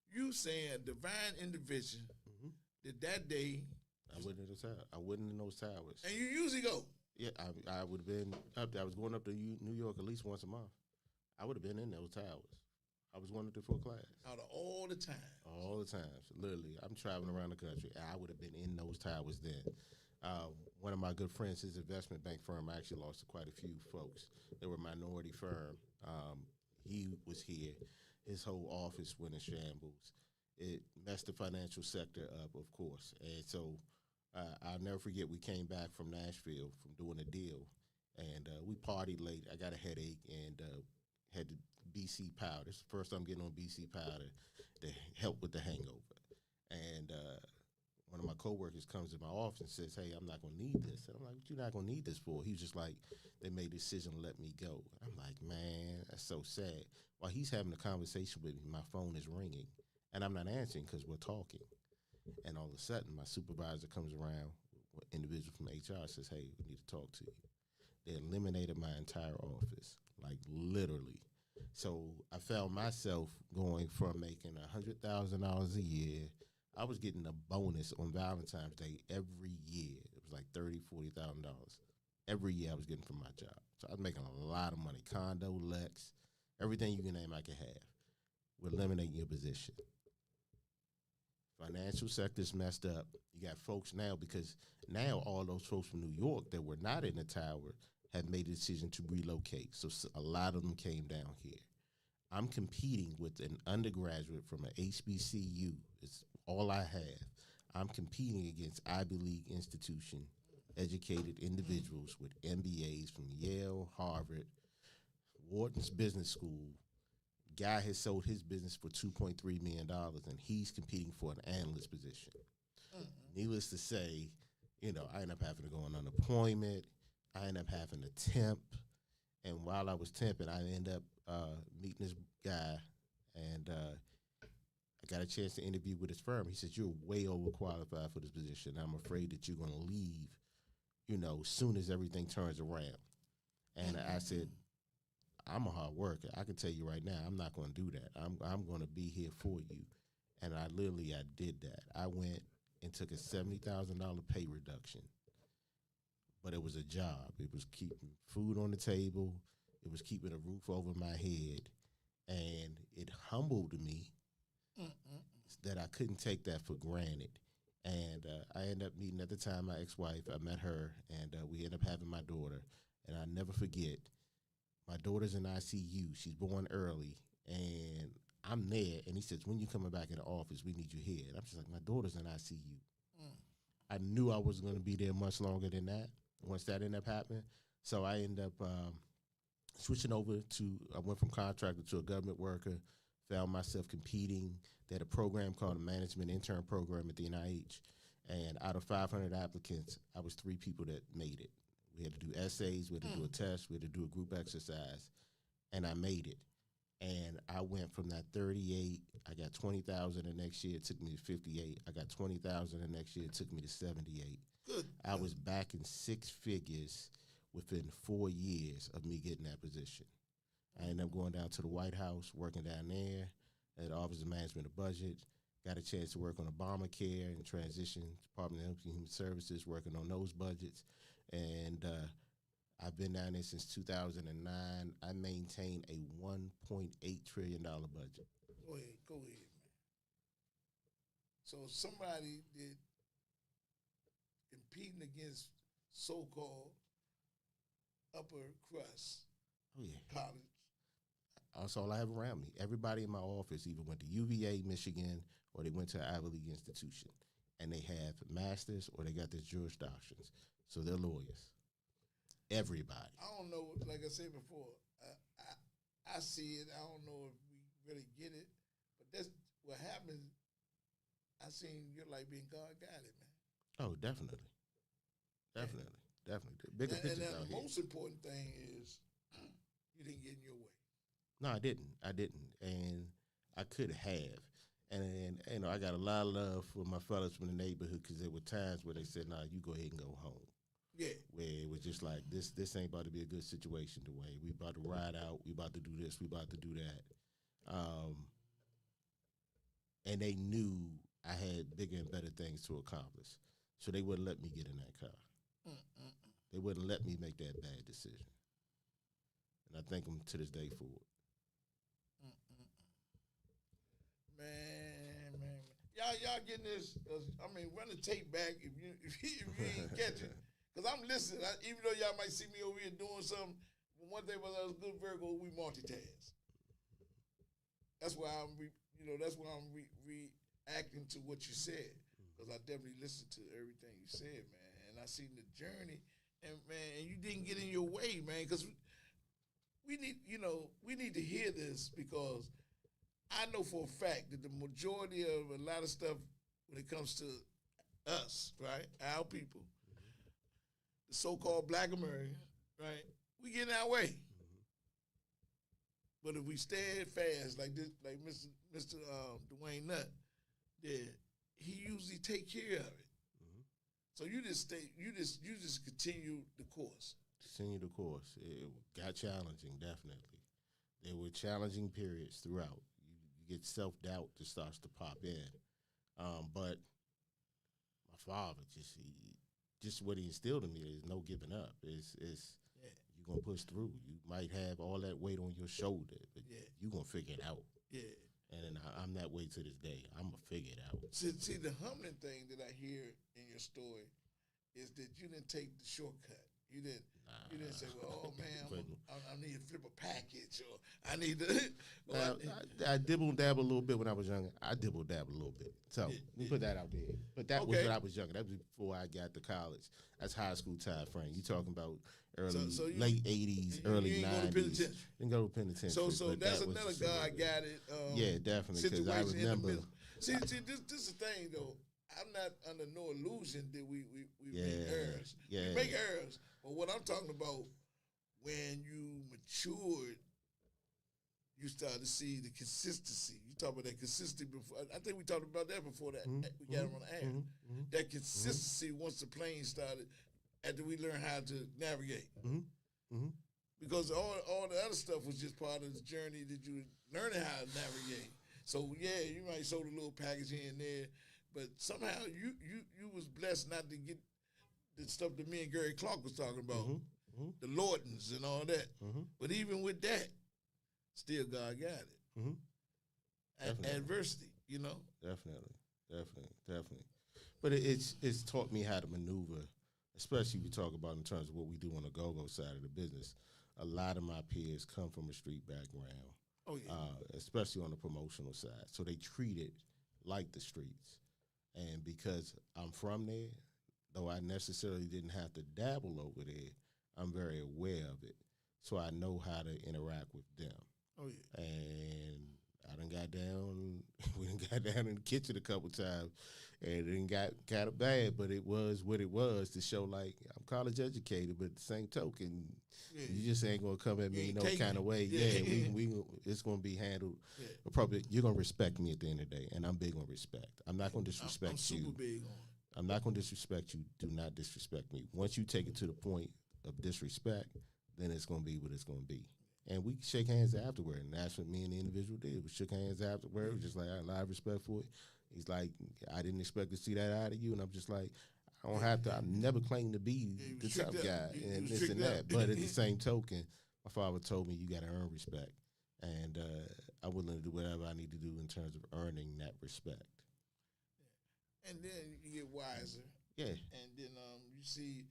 you saying divine intervention Mm-hmm. that day, I wasn't in those towers. I wasn't in those towers. and you usually go. Yeah, I would have been up there. I was going up to New York at least once a month. I would have been in those towers. I was going up there for a class. Out of all the time. All the times, literally. I'm traveling around the country. I would have been in those towers then. One of my good friends, his investment bank firm, I actually lost quite a few folks. They were a minority firm. He was here. His whole office went in shambles. It messed the financial sector up, of course. And so I'll never forget, we came back from Nashville from doing a deal, and we partied late. I got a headache and had the BC powder. It's the first time getting on BC powder to help with the hangover. And one of my coworkers comes to my office and says, "Hey, I'm not going to need this." And I'm like, "What you not going to need this for?" He was just like, "They made a decision to let me go." I'm like, "Man, that's so sad." While he's having a conversation with me, my phone is ringing, and I'm not answering because we're talking. And all of a sudden, my supervisor comes around, an individual from HR says, "Hey, we need to talk to you." They eliminated my entire office, like literally. So I found myself going from making $100,000 a year. I was getting a bonus on Valentine's Day every year. It was like $40,000 every year I was getting from my job. So I was making a lot of money. Condo, Lex, everything you can name I could have. We're eliminating your position. Financial sector's messed up. You got folks now, because now all those folks from New York that were not in the tower have made a decision to relocate. So a lot of them came down here. I'm competing with an undergraduate from an HBCU. It's all I have. I'm competing against Ivy League institution, educated individuals with MBAs from Yale, Harvard, Wharton's Business School. Guy has sold his business for $2.3 million, and he's competing for an analyst position. Needless to say, I end up having to go on unemployment. I end up having to temp. And while I was temping, I end up meeting this guy, and I got a chance to interview with his firm. He says, "You're way overqualified for this position. I'm afraid that you're going to leave, as soon as everything turns around." And I said, "I'm a hard worker. I can tell you right now, I'm not going to do that. I'm going to be here for you." And I did that. I went and took a $70,000 pay reduction. But it was a job. It was keeping food on the table. It was keeping a roof over my head. And it humbled me that I couldn't take that for granted. And I ended up meeting, at the time, my ex-wife. I met her, and we ended up having my daughter. And I'll never forget, my daughter's in ICU. She's born early, and I'm there. And he says, "When you coming back in the office, we need you here." And I'm just like, my daughter's in ICU. I knew I wasn't going to be there much longer than that once that ended up happening. So I ended up switching over I went from contractor to a government worker, found myself competing. They had a program called a management intern program at the NIH. And out of 500 applicants, I was 3 people that made it. We had to do essays, we had to do a test, we had to do a group exercise, and I made it. And I went from that 38, I got 20,000 the next year, it took me to 58. I got 20,000 the next year, it took me to 78. Good. I was back in 6 figures within 4 years of me getting that position. I ended up going down to the White House, working down there at the Office of Management of Budget. Got a chance to work on Obamacare and transition, Department of Health and Human Services, working on those budgets. And I've been down there since 2009. I maintain a $1.8 trillion budget. Go ahead, man. So somebody did competing against so-called upper crust Oh, yeah. college. That's all I have around me. Everybody in my office either went to UVA, Michigan, or they went to an Ivy League institution. And they have masters or they got their Jewish doctrines. So they're lawyers. Everybody. I don't know, like I said before, I see it. I don't know if we really get it, but that's what happens. I seen your life being God guided, man. Oh, definitely. Definitely. Definitely. The bigger And picture then out the here. most important thing is you didn't get in your way. No, I didn't. And I could have. And you know, I got a lot of love for my fellas from the neighborhood because there were times where they said, nah, you go ahead and go home. Yeah. Where it was just like, this ain't about to be a good situation, Dwayne. We about to ride out. We about to do this. We about to do that. And they knew I had bigger and better things to accomplish. So they wouldn't let me get in that car. They wouldn't let me make that bad decision. And I thank them to this day for it. Man. Y'all getting this? I mean, run the tape back if you ain't catch it. Because I'm listening. Even though y'all might see me over here doing something, one thing about us good Virgo, we multitask. That's why I'm reacting to what you said. Because I definitely listened to everything you said, man. And I seen the journey. And, man, and you didn't get in your way, man. Because we need to hear this because I know for a fact that the majority of a lot of stuff when it comes to us, right, our people, the so-called Black American, right, we get in our way. But if we stand fast like this, like Mr. Dwayne Nutt did, he usually take care of it. So you just continue the course. Continue the course. It got challenging, definitely. There were challenging periods throughout. You get self-doubt that starts to pop in. But my father, just what he instilled in me is no giving up. It's you're going to push through. You might have all that weight on your shoulder, but you're going to figure it out. Yeah. And I'm that way to this day. I'm going to figure it out. See, the humbling thing that I hear in your story is that you didn't take the shortcut. You didn't say, well, oh, man, I need to flip a package or I need to. I dibble-dabble a little bit when I was younger. I dibble-dabble a little bit. So we put that out there. But that was when I was younger. That was before I got to college. That's high school time frame. You talking about late 80s, early 90s. Didn't go to penitentiary. So that's another God-guided yeah, definitely. Because I situation in the remember. middle. See, this is the thing, though. I'm not under no illusion that we make errors. Yeah. We make errors. But what I'm talking about, when you matured, you start to see the consistency. You talk about that consistency before. I think we talked about that before that we got on the air. That consistency once the plane started, after we learned how to navigate. Because all the other stuff was just part of the journey that you were learning how to navigate. So yeah, you might sold a little package here and there, but somehow you was blessed not to get the stuff that me and Gary Clark was talking about, the Lawtons and all that. But even with that, still God got it. Adversity, you know. Definitely. But it's taught me how to maneuver, especially if you talk about in terms of what we do on the go-go side of the business. A lot of my peers come from a street background. Oh yeah. Especially on the promotional side. So they treat it like the streets. And because I'm from there, though I necessarily didn't have to dabble over there, I'm very aware of it. So I know how to interact with them. Oh yeah. And I done got down, we done and got down in the kitchen a couple times, and then got kind of bad. But it was what it was to show like I'm college educated, but at the same token, you just ain't gonna come at You me ain't no taking kind of it. way. Yeah. Yeah, we it's gonna be handled. Yeah. Probably you're gonna respect me at the end of the day, and I'm big on respect. I'm not gonna disrespect I'm super you. big on it. I'm not gonna disrespect you. Do not disrespect me. Once you take it to the point of disrespect, then it's gonna be what it's gonna be. And we shake hands afterward, and that's what me and the individual did. We shook hands afterward, just like I had a lot of respect for it. He's like, I didn't expect to see that out of you, and I'm just like, I don't have to. I never claimed to be Yeah, you the was tough tricked guy up. You and was this and tricked that. up. But at the same token, my father told me you got to earn respect, and I'm willing to do whatever I need to do in terms of earning that respect. And then you get wiser, Yeah, and then you see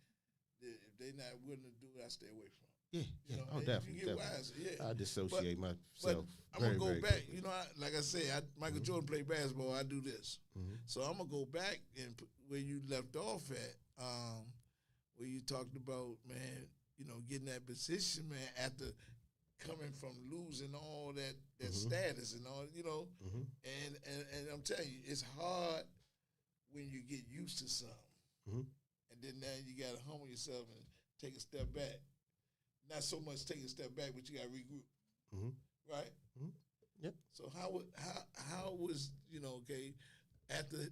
that if they're not willing to do it, I stay away from. yeah, You yeah. know, Oh, and definitely, You get definitely. wiser, yeah. I dissociate But myself. I'm very, gonna go very back. quickly. You know, like I said, Michael Jordan played basketball. I do this, Mhm. so I'm gonna go back and where you left off at, where you talked about, man, getting that position, man, after coming from losing all that status and all, Mhm. and I'm telling you, it's hard when you get used to something, Mhm. and then now you gotta humble yourself and take a step back. Not so much take a step back, but you gotta regroup, Mhm. right? Mhm. Yep. So how was okay after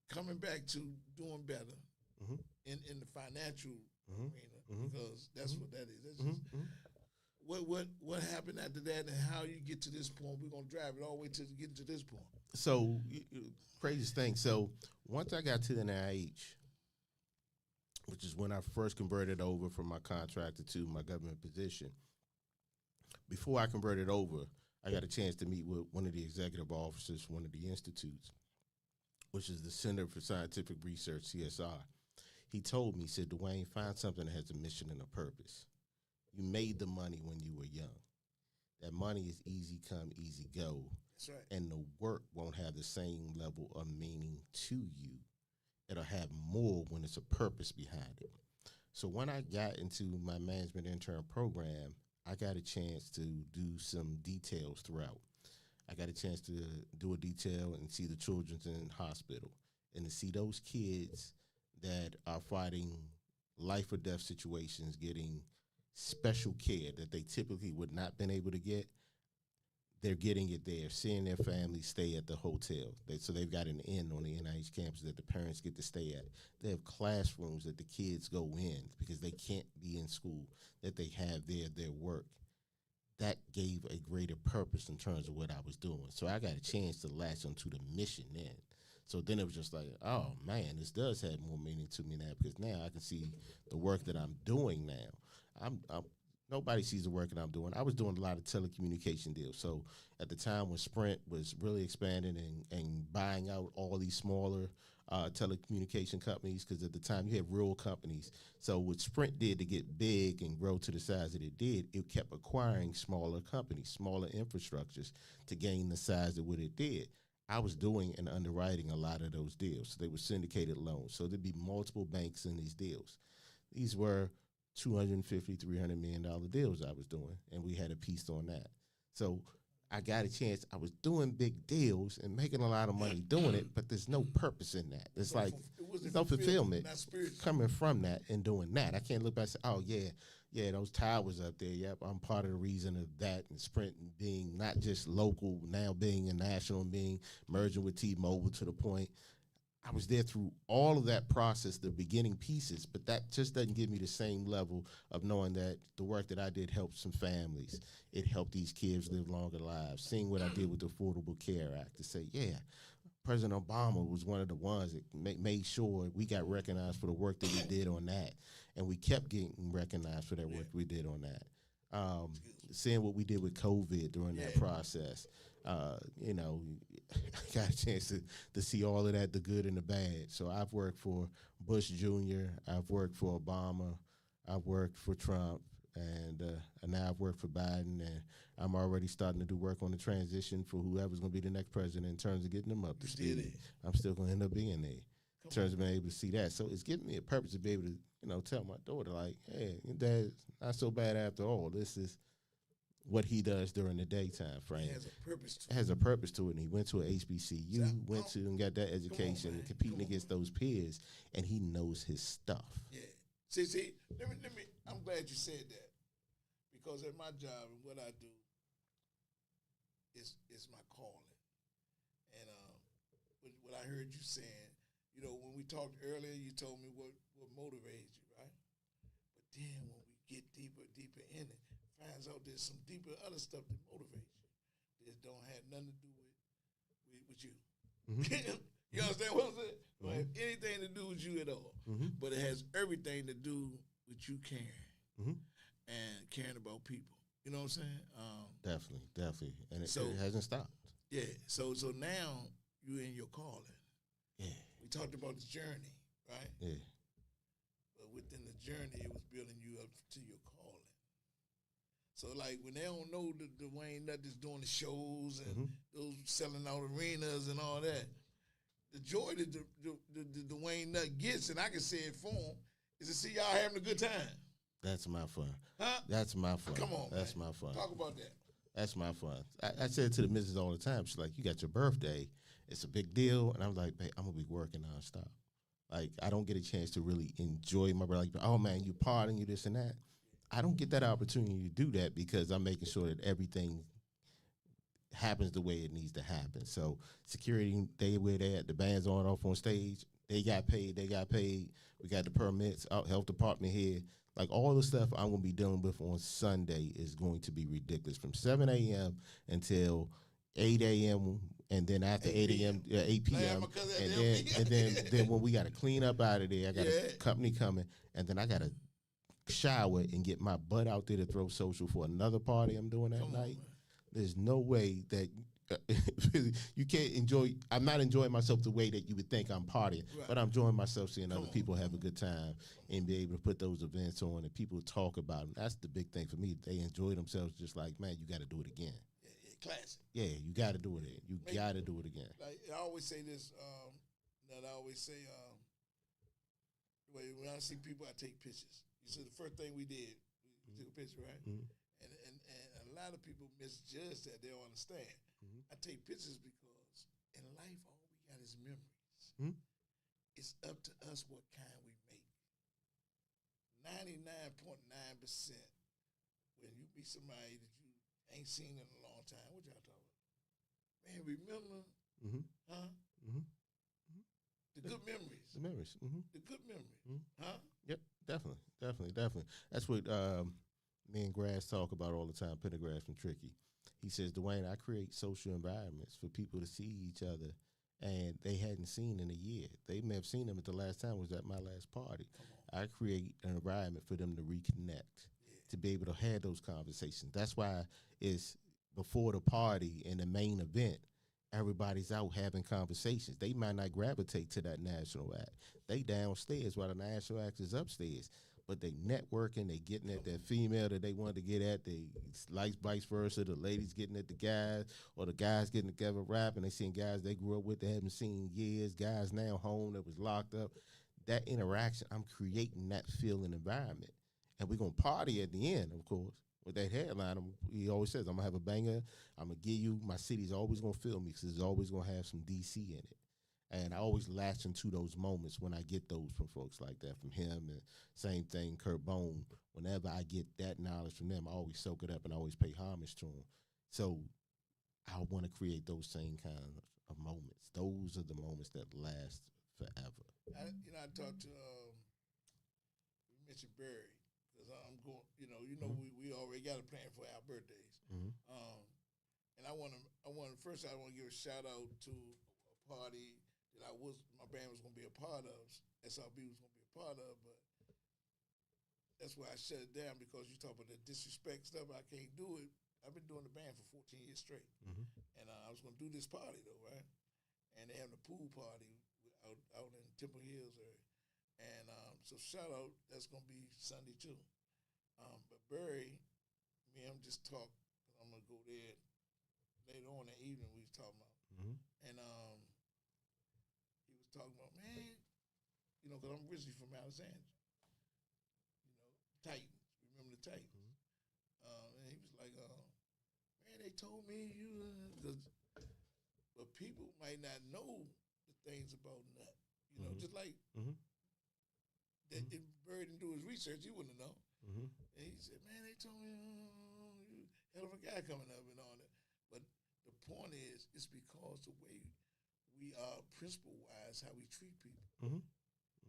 coming back to doing better Mhm. in the financial Mhm. arena, Mhm. because that's what that is. That's Mhm. just, Mhm. what happened after that, and how you get to this point. We're gonna drive it all the way to getting to this point. So craziest thing. So once I got to the NIH, which is when I first converted over from my contractor to my government position. Before I converted over, I got a chance to meet with one of the executive officers from one of the institutes, which is the Center for Scientific Research, CSR. He told me, he said, Dwayne, find something that has a mission and a purpose. You made the money when you were young. That money is easy come, easy go. That's right. And the work won't have the same level of meaning to you. It'll have more when it's a purpose behind it. So when I got into my management intern program, I got a chance to do some details throughout. I got a chance to do a detail and see the children's in hospital and to see those kids that are fighting life or death situations getting special care that they typically would not been able to get. They're getting it there, seeing their families stay at the hotel. So they've got an inn on the NIH campus that the parents get to stay at. They have classrooms that the kids go in because they can't be in school, that they have their work. That gave a greater purpose in terms of what I was doing. So I got a chance to latch onto the mission then. So then it was just like, oh man, this does have more meaning to me now because now I can see the work that I'm doing now. Nobody sees the work that I'm doing. I was doing a lot of telecommunication deals. So at the time when Sprint was really expanding and buying out all these smaller telecommunication companies, because at the time you had rural companies. So what Sprint did to get big and grow to the size that it did, it kept acquiring smaller companies, smaller infrastructures to gain the size of what it did. I was doing and underwriting a lot of those deals. So they were syndicated loans. So there'd be multiple banks in these deals. These were $250, $300 million deals I was doing, and we had a piece on that. So I got a chance. I was doing big deals and making a lot of money doing it, but there's no purpose in that. It's like there's no fulfillment not spiritual. coming from that and doing that. I can't look back and say, oh, yeah, those towers up there, yep, I'm part of the reason of that, and Sprint being not just local, now being a national, being merging with T-Mobile to the point. I was there through all of that process, the beginning pieces, but that just doesn't give me the same level of knowing that the work that I did helped some families. It helped these kids live longer lives. Seeing what I did with the Affordable Care Act to say, yeah, President Obama was one of the ones that made sure we got recognized for the work that we did on that, and we kept getting recognized for that work we did on that. Seeing what we did with COVID during that process. I got a chance to see all of that, the good and the bad. So I've worked for Bush Jr., I've worked for Obama, I've worked for Trump, and now I've worked for Biden, and I'm already starting to do work on the transition for whoever's going to be the next president in terms of getting them up to speed. I'm still going to end up being there in terms of being able to see that. So it's giving me a purpose to be able to, tell my daughter, like, hey, your dad's not so bad after all. This is what he does during the daytime frame. It has a purpose to It has a purpose to it. And he went to a HBCU, So, went to and got that education, man. competing Come on, against those peers, and he knows his stuff. Yeah. See, let me. I'm glad you said that because at my job and what I do is my calling. And what I heard you saying, when we talked earlier, you told me what motivates you, right? But then when we get deeper in it, finds out there's some deeper other stuff that motivates you that don't have nothing to do with you. Mm-hmm. You understand what I'm saying? Don't Mhm. have anything to do with you at all. Mm-hmm. But it has everything to do with you caring Mhm. and caring about people. You know what I'm saying? Definitely, and it So- hasn't stopped. Yeah. So now you're in your calling. Yeah, We talked about the journey, right? yeah. But within the journey, it was building you up to your calling. So like when they don't know the Dwayne Nutt that's doing the shows and Mhm. those selling out arenas and all that, the joy that the Dwayne Nutt gets, and I can say it for him, is to see y'all having a good time. That's my fun. Huh? That's my fun. Come on, That's man. my fun. Talk about that. That's my fun. I said to the missus all the time, she's like, you got your birthday. It's a big deal. And I'm like, babe, I'm going to be working nonstop. Like, I don't get a chance to really enjoy my birthday. Like, oh, man, you partying, you this and that. I don't get that opportunity to do that because I'm making sure that everything happens the way it needs to happen. So security, they were there. The band's on off on stage. They got paid. We got the permits. Our health department here. Like all the stuff I'm going to be dealing with on Sunday is going to be ridiculous from 7 a.m. until 8 a.m. and then after 8 a.m. 8 p.m. because and that then when we got to clean up out of there, I got Yeah. a company coming, and then I got to shower and get my butt out there to throw social for another party I'm doing that Come on, night. man. There's no way that you can't enjoy. I'm not enjoying myself the way that you would think I'm partying, Right. but I'm enjoying myself seeing Come other on, people come have a good time and be able to put those events on and people talk about them. That's the big thing for me. They enjoy themselves just like, man, you got to do it again. Yeah, classic. Yeah, you got to do it. You Make- got to do it again. Like I always say this, that I always say, when I see people, I take pictures. You said the first thing we did, we took a picture, right? Mhm. And a lot of people misjudge that. They don't understand. Mhm. I take pictures because in life, all we got is memories. Mhm. It's up to us what kind we make. 99.9% when you meet somebody that you ain't seen in a long time, what y'all talking about? Man, remember, Mm-hmm. huh? Mhm. The good memories. The memories. Mm-hmm. The good memories. Mhm. Huh? Yep, definitely. That's what me and Grass talk about all the time. Pendergrass from Tricky. He says, Dwayne, I create social environments for people to see each other, and they hadn't seen in a year. They may have seen them at the last time was at my last party. I create an environment for them to reconnect, to be able to have those conversations. That's why it's before the party and the main event. Everybody's out having conversations. They might not gravitate to that national act. They downstairs while the national act is upstairs. But they networking, they getting at that female that they wanted to get at. They like vice versa. The ladies getting at the guys, or the guys getting together rapping. They seeing guys they grew up with they haven't seen in years. Guys now home that was locked up. That interaction, I'm creating that feeling environment. And we're gonna party at the end, of course. With that headline, he always says, I'm going to have a banger. I'm going to give you, my city's always going to feel me because it's always going to have some DC in it. And I always latch into those moments when I get those from folks like that, from him. And same thing, Kurt Bone. Whenever I get that knowledge from them, I always soak it up and I always pay homage to them. So I want to create those same kind of moments. Those are the moments that last forever. I talked to, we mentioned Barry. I'm going, we already got a plan for our birthdays. Mm-hmm. And I want to first I want to give a shout out to a party that my band was going to be a part of, SRB was going to be a part of, but that's why I shut it down because you talk about the disrespect stuff. I can't do it. I've been doing the band for 14 years straight. Mm-hmm. And I was going to do this party though, right? And they having a pool party out in Temple Hills area. And so shout out, that's going to be Sunday too. But Barry, me and him just talked. I'm gonna go there later on that evening. We was talking about, Mm-hmm. and he was talking about, man, because I'm originally from Alexandria, Titans. Remember the Titans? Mhm. And he was like, told me you, but people might not know the things about nut. You know, just like Mhm. that. If Bird didn't do his research, he wouldn't know. Mhm. And he said, "Man, they told me you hell of a guy coming up and all that." But the point is, it's because the way we are principle wise, how we treat people. Mhm.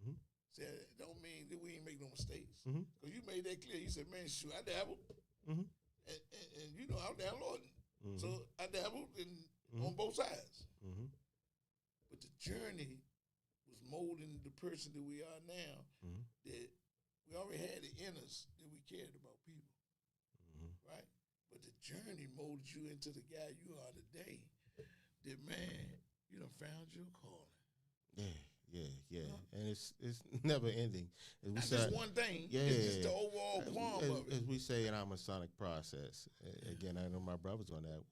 Mhm. See, it don't mean that we ain't make no mistakes. Mhm. Because you made that clear. You said, "Man, shoot, I dabbled, Mhm. and you know I'm downloading, Mhm. so I dabbled on Mhm. both sides." Mhm. But the journey was molding the person that we are now. Mhm. That we already had it in us that we cared about people, Mhm. right? But the journey molded you into the guy you are today. That man, you done found your calling. Yeah. Huh? And it's never ending. As we Not say, just one thing. Yeah. It's just the overall as, qualm as, of it. as we say in our Masonic process, again, I know my brothers on that.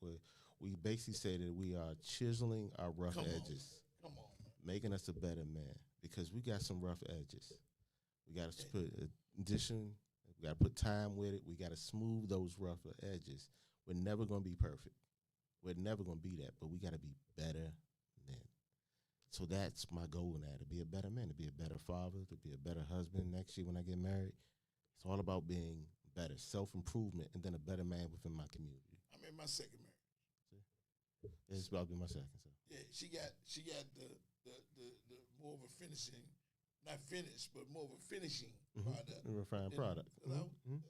We basically say that we are chiseling our rough Come on. edges, Come on, man. making us a better man because we got some rough edges. We got to put addition. We got to put time with it. We got to smooth those rougher edges. We're never going to be perfect. We're never going to be that, but we got to be better men. So that's my goal now, to be a better man, to be a better father, to be a better husband next year when I get married. It's all about being better, self-improvement, and then a better man within my community. I'm in my second marriage. It's about to be my second. So. Yeah, she got the more of a finishing, not finished, but more of a finishing product. A refined than- product. 'cause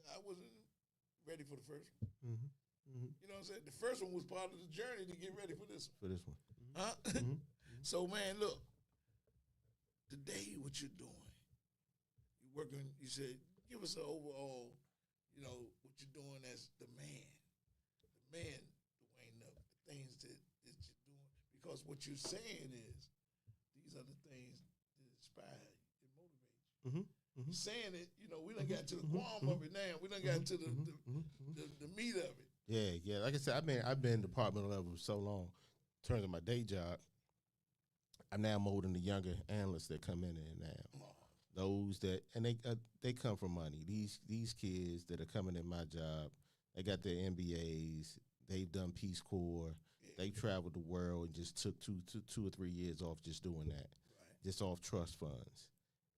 I wasn't ready for the first one. Mm-hmm. Mm-hmm. You know what I'm saying? The first one was part of the journey to get ready for this one. For this one. Huh? Mm-hmm. So, man, look, today what you're doing, you're working, you said, give us an overall, you know, what you're doing as the man, Dwayne Nutt, the things that you're doing. Because what you're saying is, these are the things that inspire you, that motivate you. Mm-hmm. Mm-hmm. Saying it, you know, we done got to the qualm of it now. We done got to the meat of it. Yeah. Like I said, I've been departmental level for so long. In terms of my day job, I'm now molding the younger analysts that come in there now. Those that and they come from money. These kids that are coming in my job, they got their MBAs. They've done Peace Corps. They've traveled the world and just took two or 3 years off just doing that, just off trust funds.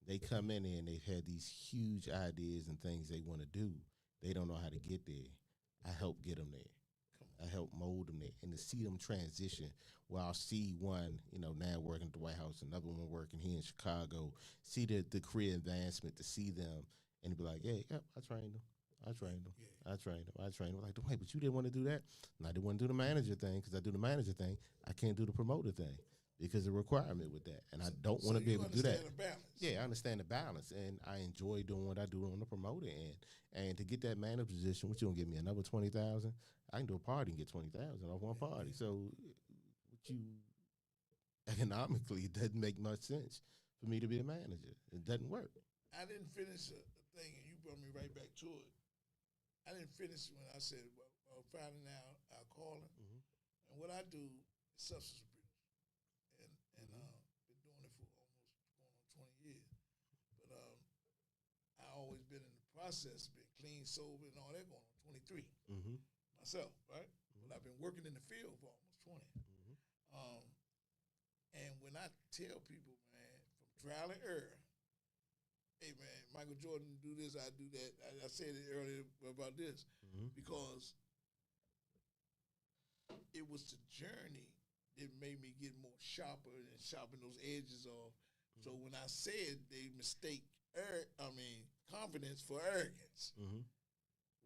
They come in there and they've had these huge ideas and things they want to do. They don't know how to get there. I help get them there. I help mold them there, and to see them transition. Well, I'll see one, now working at the White House, another one working here in Chicago. See the career advancement, to see them, and be like, "Yeah, I trained them. I trained them. Like, wait, but you didn't want to do that? And I didn't want to do the manager thing because I do the manager thing. I can't do the promoter thing because the requirement with that, and I don't want to be able to do that. The balance. Yeah, I understand the balance, and I enjoy doing what I do on the promoter end. And to get that manager position, what you gonna give me another $20,000? I can do a party and get $20,000 off one party. So, what you economically, it doesn't make much sense for me to be a manager. It doesn't work. I didn't finish a thing, and you brought me right back to it. I didn't finish when I said, well, finding out our calling. And what I do is substance abuse. And been doing it for almost going on 20 years. But I always been in the process, been clean, sober, and all that going on 23 myself, right? But I've been working in the field for almost 20. And when I tell people, man, from trial and error, hey, man, Michael Jordan do this, I do that. I said it earlier about this because it was the journey that made me get more sharper and sharpen those edges off. So when I said they mistake confidence for arrogance,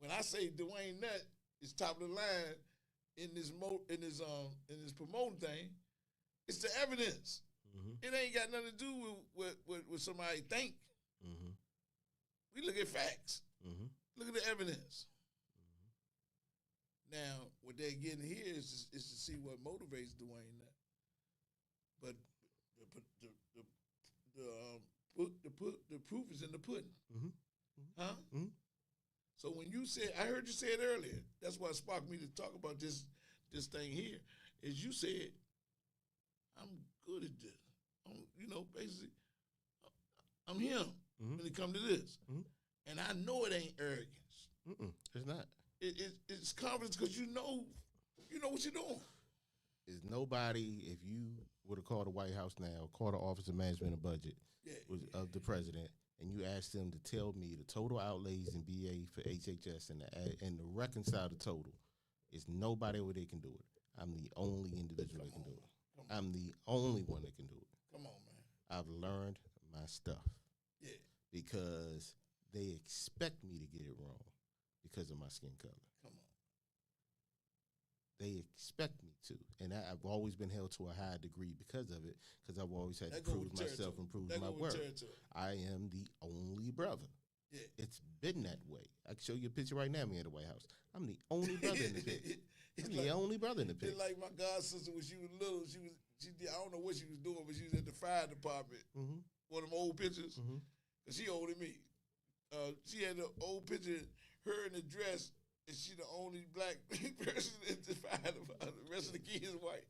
when I say Dwayne Nutt is top of the line in this promoting thing, it's the evidence. It ain't got nothing to do with what somebody think. We look at facts. Look at the evidence. Now, what they're getting here is to see what motivates Dwayne Nutt. But the proof is in the pudding. Huh? So when you said, I heard you say it earlier. That's what sparked me to talk about this thing here. Is you said, I'm good at this. Basically, I'm him when it comes to this. And I know it ain't arrogance. It's not. It's confidence because you know You know what you're doing. Is nobody, if you were to call the White House now, call the Office of Management and Budget Yeah. of the president, and you ask them to tell me the total outlays in BA for HHS and to reconcile the total, is nobody where they can do it. I'm the only individual that can do it. Come on. I'm the only one that can do it. Come on, man. I've learned my stuff Yeah. because they expect me to get it wrong because of my skin color. Come on. They expect me to, and I've always been held to a high degree because of it, because I've always had That to go prove with myself territory. and prove That my go with worth. territory. I am the only brother. Yeah. It's been that way. I can show you a picture right now of me at the White House. I'm the only brother in the picture. It's I'm the only brother in the It's picture. like my god sister when she was little. She did, I don't know what she was doing, but she was at the fire department. Mm-hmm. One of them old pictures. Mm-hmm. And she older than me. She had an old picture, her in the dress, and she the only black person in the fire department. The rest of the kids white.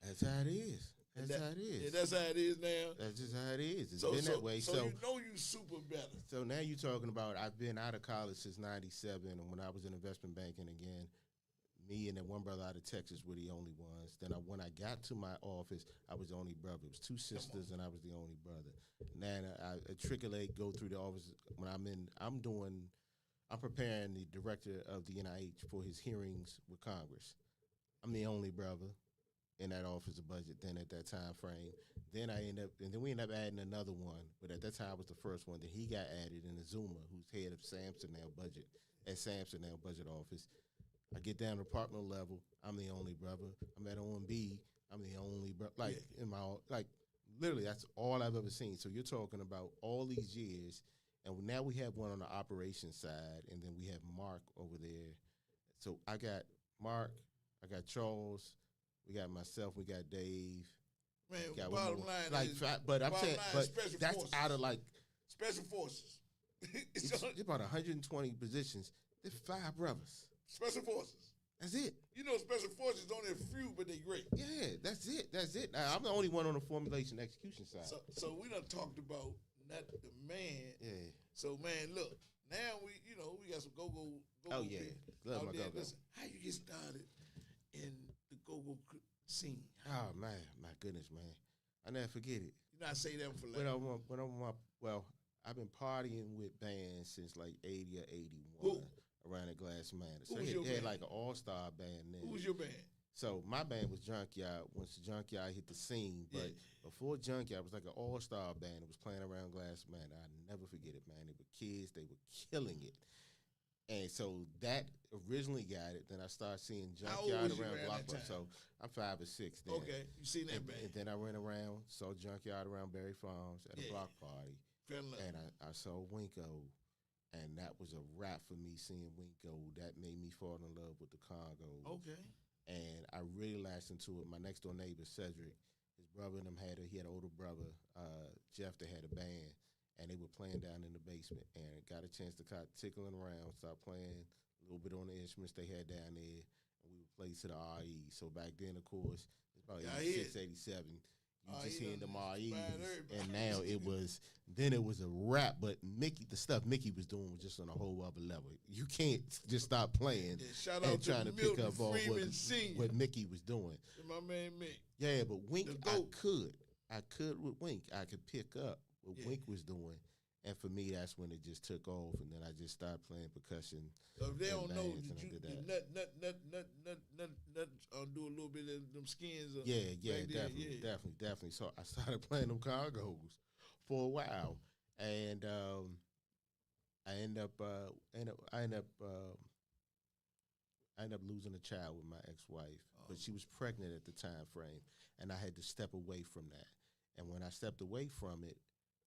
That's how it is. That's how it Yeah, is. that's how it is now. That's just how it is. It's been that way. So you know you super better. So now you're talking about I've been out of college since '97, and when I was in investment banking again, me and that one brother out of Texas were the only ones. Then when I got to my office, I was the only brother. It was two sisters, and I was the only brother. Now I triculate, go through the office when I'm preparing the director of the NIH for his hearings with Congress. I'm the only brother in that office of budget then at that time frame. Then we end up adding another one, but at that time I was the first one. Then he got added in Azuma, who's head of Samson now budget office. I get down to departmental level, I'm the only brother. I'm at OMB, I'm the only brother. Literally, that's all I've ever seen. So you're talking about all these years, and now we have one on the operations side, and then we have Mark over there. So I got Mark, I got Charles, we got myself, we got Dave. Man, got bottom one more. line is, but I'm bottom saying, line is but special that's forces. out of like Special forces. it's about 120 positions. There's 5 brothers. Special forces. That's it. You know, special forces only a few, but they great. Yeah, that's it. That's it. Now, I'm the only one on the formulation execution side. So we done talked about not the man. Yeah. So man, look, now we got some go-go Oh yeah. people Love out my there. go-go. Listen, how you get started in the go-go scene? Oh man, my goodness, man. I never forget it. You know, I say that for When like I've been partying with bands since like 80 or 81 Who? around the Glass Manor. So Who was they your had band? like an all-star band then. who was your band? So my band was Junkyard once the Junkyard hit the scene. But Yeah. before Junkyard, it was like an all-star band. It was playing around Glass Manor. I never forget it, man. They were kids. They were killing it. And so that originally got it. Then I started seeing How old Junkyard was you around around that Blockbuster. time? So I'm 5 or 6 then. Okay, you seen that And, band? and then I went around, saw Junkyard around Berry Farms at a Yeah. block party. Fell in love. And I saw Winko. And that was a wrap for me seeing Winko. That made me fall in love with the Congo. Okay. And I really latched into it. My next door neighbor, Cedric, his brother and them he had an older brother, Jeff, that had a band. And they were playing down in the basement. And got a chance to kind of tickling around, start playing a little bit on the instruments they had down there. And we would play to the RE. So back then, of course, it's about Yeah, I 86, hear. 87. You RE just hearing done them REs. inspired everybody. And now it was a rap. But the stuff Mickey was doing was just on a whole other level. You can't just stop playing Yeah, shout and out trying to to pick Milton up on Freeman Sr. what Mickey was doing. My man Mick. Yeah, but Wink, The GOAT. I could with Wink. I could pick up what Yeah. Wink was doing. And for me, that's when it just took off. And then I just started playing percussion. So if they and don't know, bands, did and I you did did that. do a little bit of them skins? Yeah, back then? definitely. So I started playing them Congos for a while. And I end up losing a child with my ex-wife, but she was pregnant at the time frame, and I had to step away from that. And when I stepped away from it,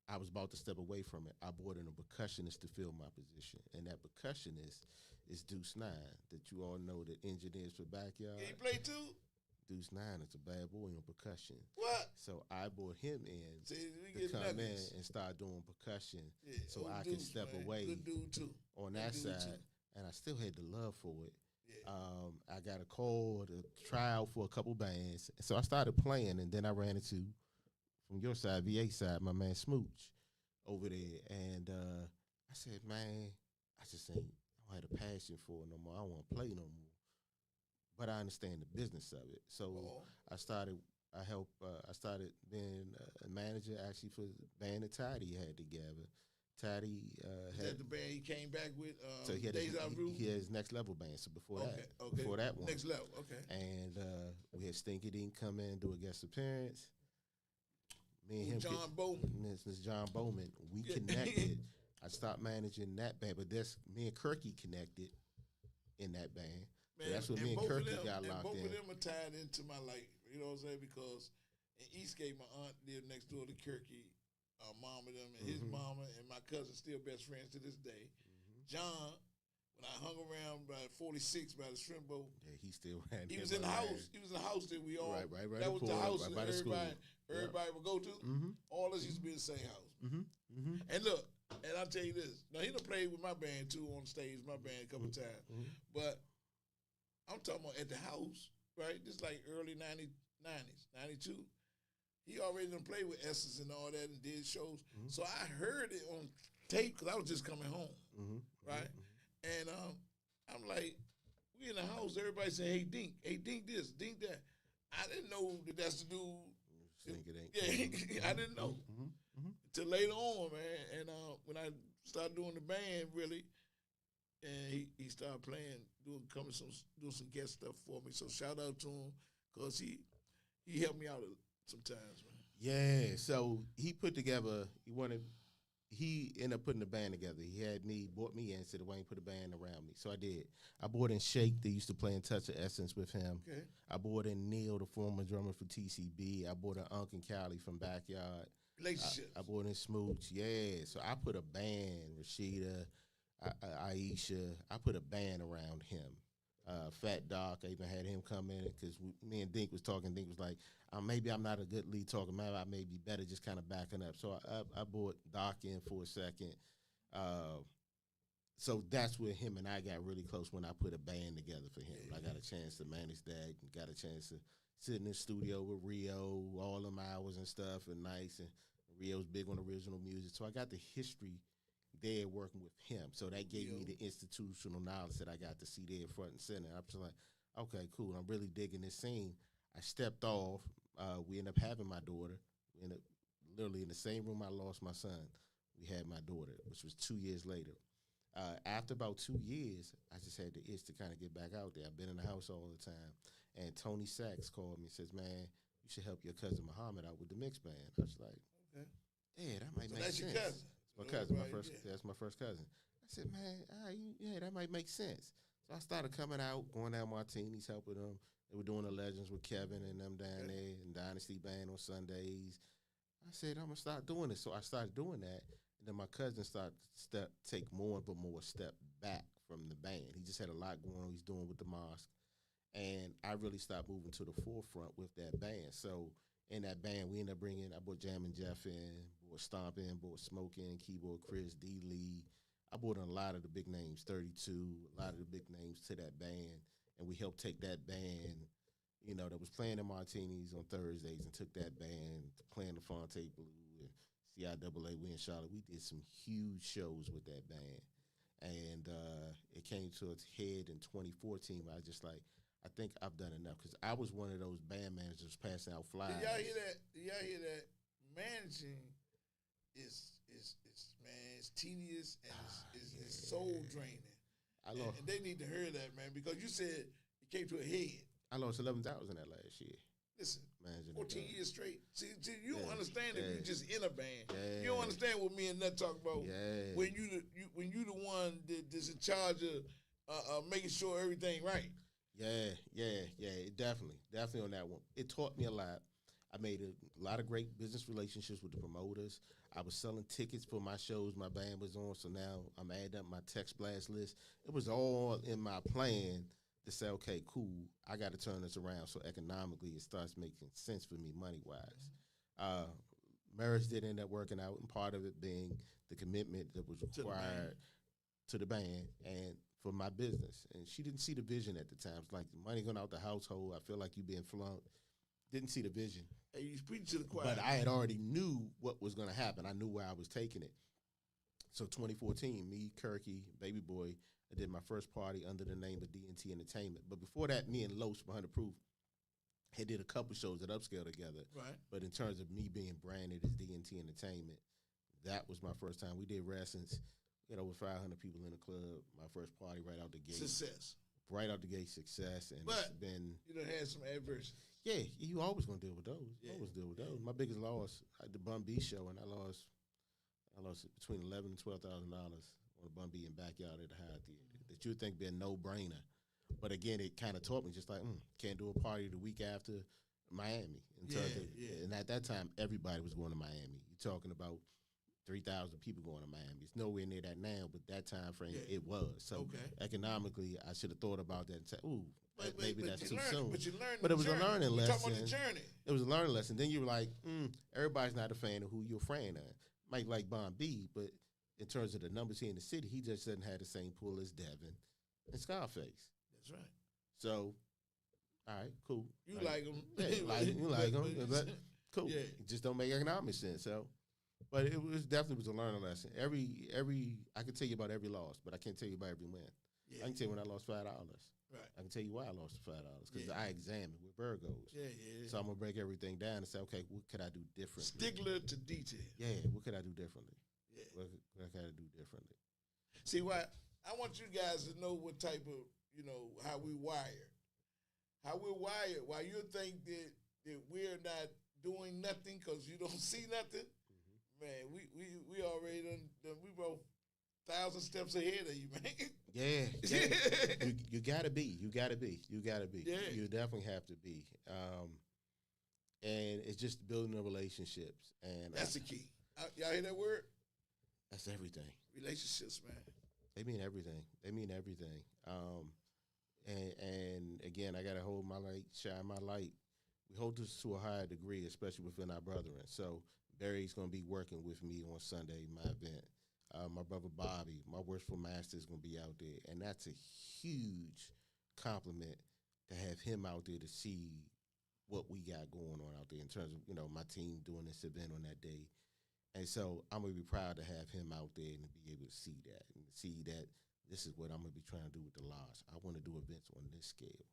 I was about to step away from it. I brought in a percussionist to fill my position, and that percussionist is Deuce 9, that you all know, the engineers for Backyard. Can you play too? Deuce 9 is a bad boy on percussion. What? So I brought him in See, we to get come nuggets. in and start doing percussion Yeah, so old I can Deuce, step man. away Good dude too. on Good that dude, side. too. And I still had the love for it. Yeah. I got a call to try out for a couple bands. So I started playing, and then I ran into, from your side, VA side, my man Smooch over there. And I said, man, I don't have a passion for it no more. I don't want to play no more. but I understand the business of it. So Oh. I started being a manager actually for the band that Toddy had together. Toddy Is had that the band he came back with? so he had Deja Vu? he had his Next Level band. So before Okay. before that one, Next Level. Okay. and we had Stinky Dink come in and do a guest appearance. Me and him, John Bowman. Mr. John Bowman, we Yeah. connected. I stopped managing that band, but that's me and Kirky connected in that band. So that's when me and both of Kirky them- got and locked both in. of them are tied into my life. You know what I'm saying? Because in Eastgate, my aunt lived next door to Kirky, mama them, and his Mhm. mama and my cousin still best friends to this day. John, when I hung around by 46 by the shrimp boat, Yeah, he still ran. he there was in the by house. He was in the house that we all. Right That was the corner, house right that by the school. everybody would go to. Mm-hmm. All of us used to be in the same house. Mm-hmm. Mm-hmm. And look, and I'll tell you this. Now, he done played with my band, too, on stage, my band, a couple times. Mhm. But I'm talking about at the house, right? This like early 90s, 92. He already done played with Essence and all that and did shows. Mhm. So I heard it on tape because I was just coming home, Mm-hmm. right? And I'm like, we in the house, everybody saying, hey, Dink this, Dink that. I didn't know that that's the dude. Think it ain't. Yeah, I didn't know. Mm-hmm. Till later on, man. And when I started doing the band, really, and he started playing, doing some guest stuff for me. So shout out to him, cause he helped me out sometimes, man. Yeah, so he put together. He ended up putting the band together. He had me, brought me in, said, "Wayne, put a band around me." So I did. I brought in Shake, that used to play in Touch of Essence with him. Okay. I brought in Neil, the former drummer for TCB. I brought in Unc and Callie from Backyard. Relationships. I brought in Smooch. Yeah, so I put a band, Rashida, Aisha. I put a band around him. Fat Doc, I even had him come in because me and Dink was talking. Dink was like, maybe I'm not a good lead talker. Maybe I may be better just kind of backing up. So I brought Doc in for a second. So that's where him and I got really close when I put a band together for him. I got a chance to manage that, got a chance to sit in the studio with Rio, all them hours and stuff, and nice. And Rio's big on original music. So I got the history there working with him. So that gave me the institutional knowledge that I got to see there front and center. I'm just like, okay, cool. I'm really digging this scene. I stepped off. We ended up having my daughter. We ended up literally in the same room I lost my son. We had my daughter, which was 2 years later. After about 2 years, I just had the itch to kind of get back out there. I've been in the house all the time. And Tony Sachs called me and says, "Man, you should help your cousin Muhammad out with the mix band." I was like, Okay. "Yeah, that might So make that's sense." your cousin. My cousin, Right, yeah. that's my first cousin. I said, "Man, yeah, that might make sense." So I started coming out, going down Martini's, helping them. They were doing the Legends with Kevin and them down there, and Dynasty Band on Sundays. I said, "I'm gonna start doing this." So I started doing that, and then my cousin started to take more and more step back from the band. He just had a lot going on. He's doing with the mosque, and I really started moving to the forefront with that band. So in that band, we ended up I brought Jammin' Jeff in, brought Stomp in, brought Smoke in, keyboard Chris, D. Lee. I brought in a lot of the big names, 32, a lot of the big names to that band, and we helped take that band, that was playing in Martinis on Thursdays, and took that band to playing the Fonte Blue and CIAA. We in Charlotte. We did some huge shows with that band, and it came to its head in 2014. Where I just like, I think I've done enough, because I was one of those band managers passing out flyers. Did y'all hear that? Managing is man, it's tedious and it's soul draining. And they need to hear that, man, because you said it came to a head. I lost 11,000 that last year. Listen, Managing 14 the years straight. See, you don't understand if yeah. you just in a band. Yeah. You don't understand what me and Nut talk about. Yeah. When you the one that's in charge of making sure everything right. Yeah, definitely on that one. It taught me a lot. I made a lot of great business relationships with the promoters. I was selling tickets for my shows my band was on, so now I'm adding up my text blast list. It was all in my plan to say, okay, cool, I got to turn this around so economically it starts making sense for me money-wise. Marriage did end up working out, and part of it being the commitment that was required to the band and for my business. And she didn't see the vision at the time. It's like the money going out the household. I feel like you being flunked. Didn't see the vision. Hey, you preach to the choir. But I had already knew what was going to happen. I knew where I was taking it. So 2014, me, Kirky, Baby Boy, I did my first party under the name of D&T Entertainment. But before that, me and Los from 100 Proof had did a couple shows at Upscale together. Right. But in terms of me being branded as D&T Entertainment, that was my first time. We did wrestlings, over 500 people in the club. My first party right out the gate. Success. Right out the gate, success. And But it's been, you done had some adversity. yeah, you always going to deal with those. Yeah. Always deal with those. My biggest loss, I did the Bun B show, and I lost between $11,000 and $12,000 on a Bun B in backyard at the Hyatt Theater. That you would think be a no-brainer. But again, it kind of taught me just like, can't do a party the week after Miami. And at that time, everybody was going to Miami. You're talking about 3,000 people going to Miami. It's nowhere near that now, but that time frame, it was. So economically, I should have thought about that and said, maybe that's too soon. But you learned But it was a learning We're lesson. talking about the journey. It was a learning lesson. Then you were like, everybody's not a fan of who you're a fan of. Might like Bon B, but in terms of the numbers here in the city, he just doesn't have the same pull as Devin and Scarface. That's right. So, all right, cool. You like him. Yeah, you like him. But cool. Yeah. It just don't make economic sense. So, but it was definitely was a learning lesson. I can tell you about every loss, but I can't tell you about every win. Yeah. I can tell you when I lost $5. Right. I can tell you why I lost the $5 because Yeah. I examined with Virgos. Yeah. So I'm gonna break everything down and say, okay, what could I do differently? Stickler to detail. Yeah, what could I do differently? Yeah. What could I do differently? See, why I want you guys to know what type of, how we wired. How we're wired. Why you think that we're not doing nothing because you don't see nothing. Man, we already done we both 1,000 steps ahead of you, man. Yeah. you gotta be. You gotta be. Yeah. You definitely have to be. And it's just building the relationships. And That's the key. Y'all hear that word? that's everything. Relationships, man. They mean everything. And again, I gotta hold my light, shine my light. We hold this to a higher degree, especially within our brethren. So Barry's gonna be working with me on Sunday, my event. My brother Bobby, my worshipful master, is gonna be out there, and that's a huge compliment to have him out there to see what we got going on out there in terms of my team doing this event on that day. And so I'm gonna be proud to have him out there and to be able to see that and see that this is what I'm gonna be trying to do with the Lodge. I want to do events on this scale.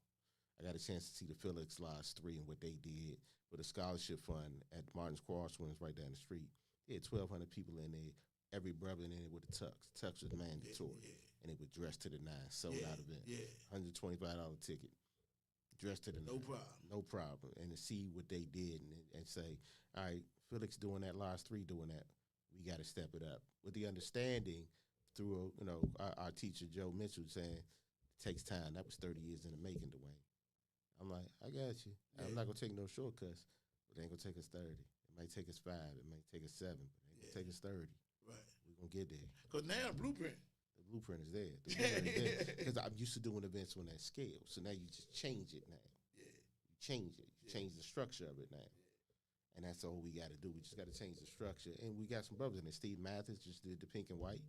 I got a chance to see the Felix Lodge 3 and what they did with a scholarship fund at Martin's Crosswinds right down the street. They had 1,200 people in there, every brother in there with a tux. Tux was mandatory, and it was dressed to the nines, sold out event. Yeah. $125 ticket, dressed to the No nines. problem. No problem. And to see what they did and say, all right, Felix doing that, Lodge 3 doing that, we got to step it up. With the understanding through, our teacher, Joe Mitchell, saying, it takes time. That was 30 years in the making, Dwayne. I'm like, I got you. Yeah. I'm not going to take no shortcuts, but it ain't going to take us 30. It might take us 5. It might take us 7, but it ain't going to take us 30. Right. We're going to get there. Because now blueprint. The blueprint is there. The blueprint is there. Because I'm used to doing events on that scale. So now you just change it now. Yeah. You change it. You change the structure of it now. And that's all we got to do. We just got to change the structure. And we got some brothers in there. Steve Mathis just did the pink and white.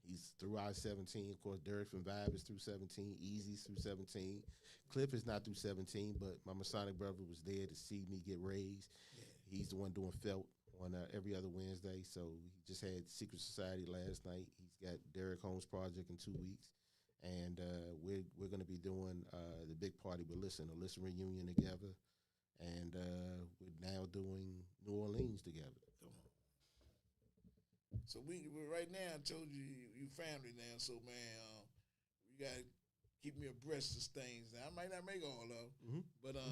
He's through I-17. Of course, Derek from Vibe is through 17. Easy's through 17. Cliff is not through 17, but my Masonic brother was there to see me get raised. Yeah. He's the one doing felt on every other Wednesday. So he just had Secret Society last night. He's got Derek Holmes Project in 2 weeks. And we're going to be doing the big party with Listen, a Listen reunion together. And we're now doing New Orleans together. Come on. So we're right now. I told you family now. So man, you gotta keep me abreast of things. Now I might not make all of them, but I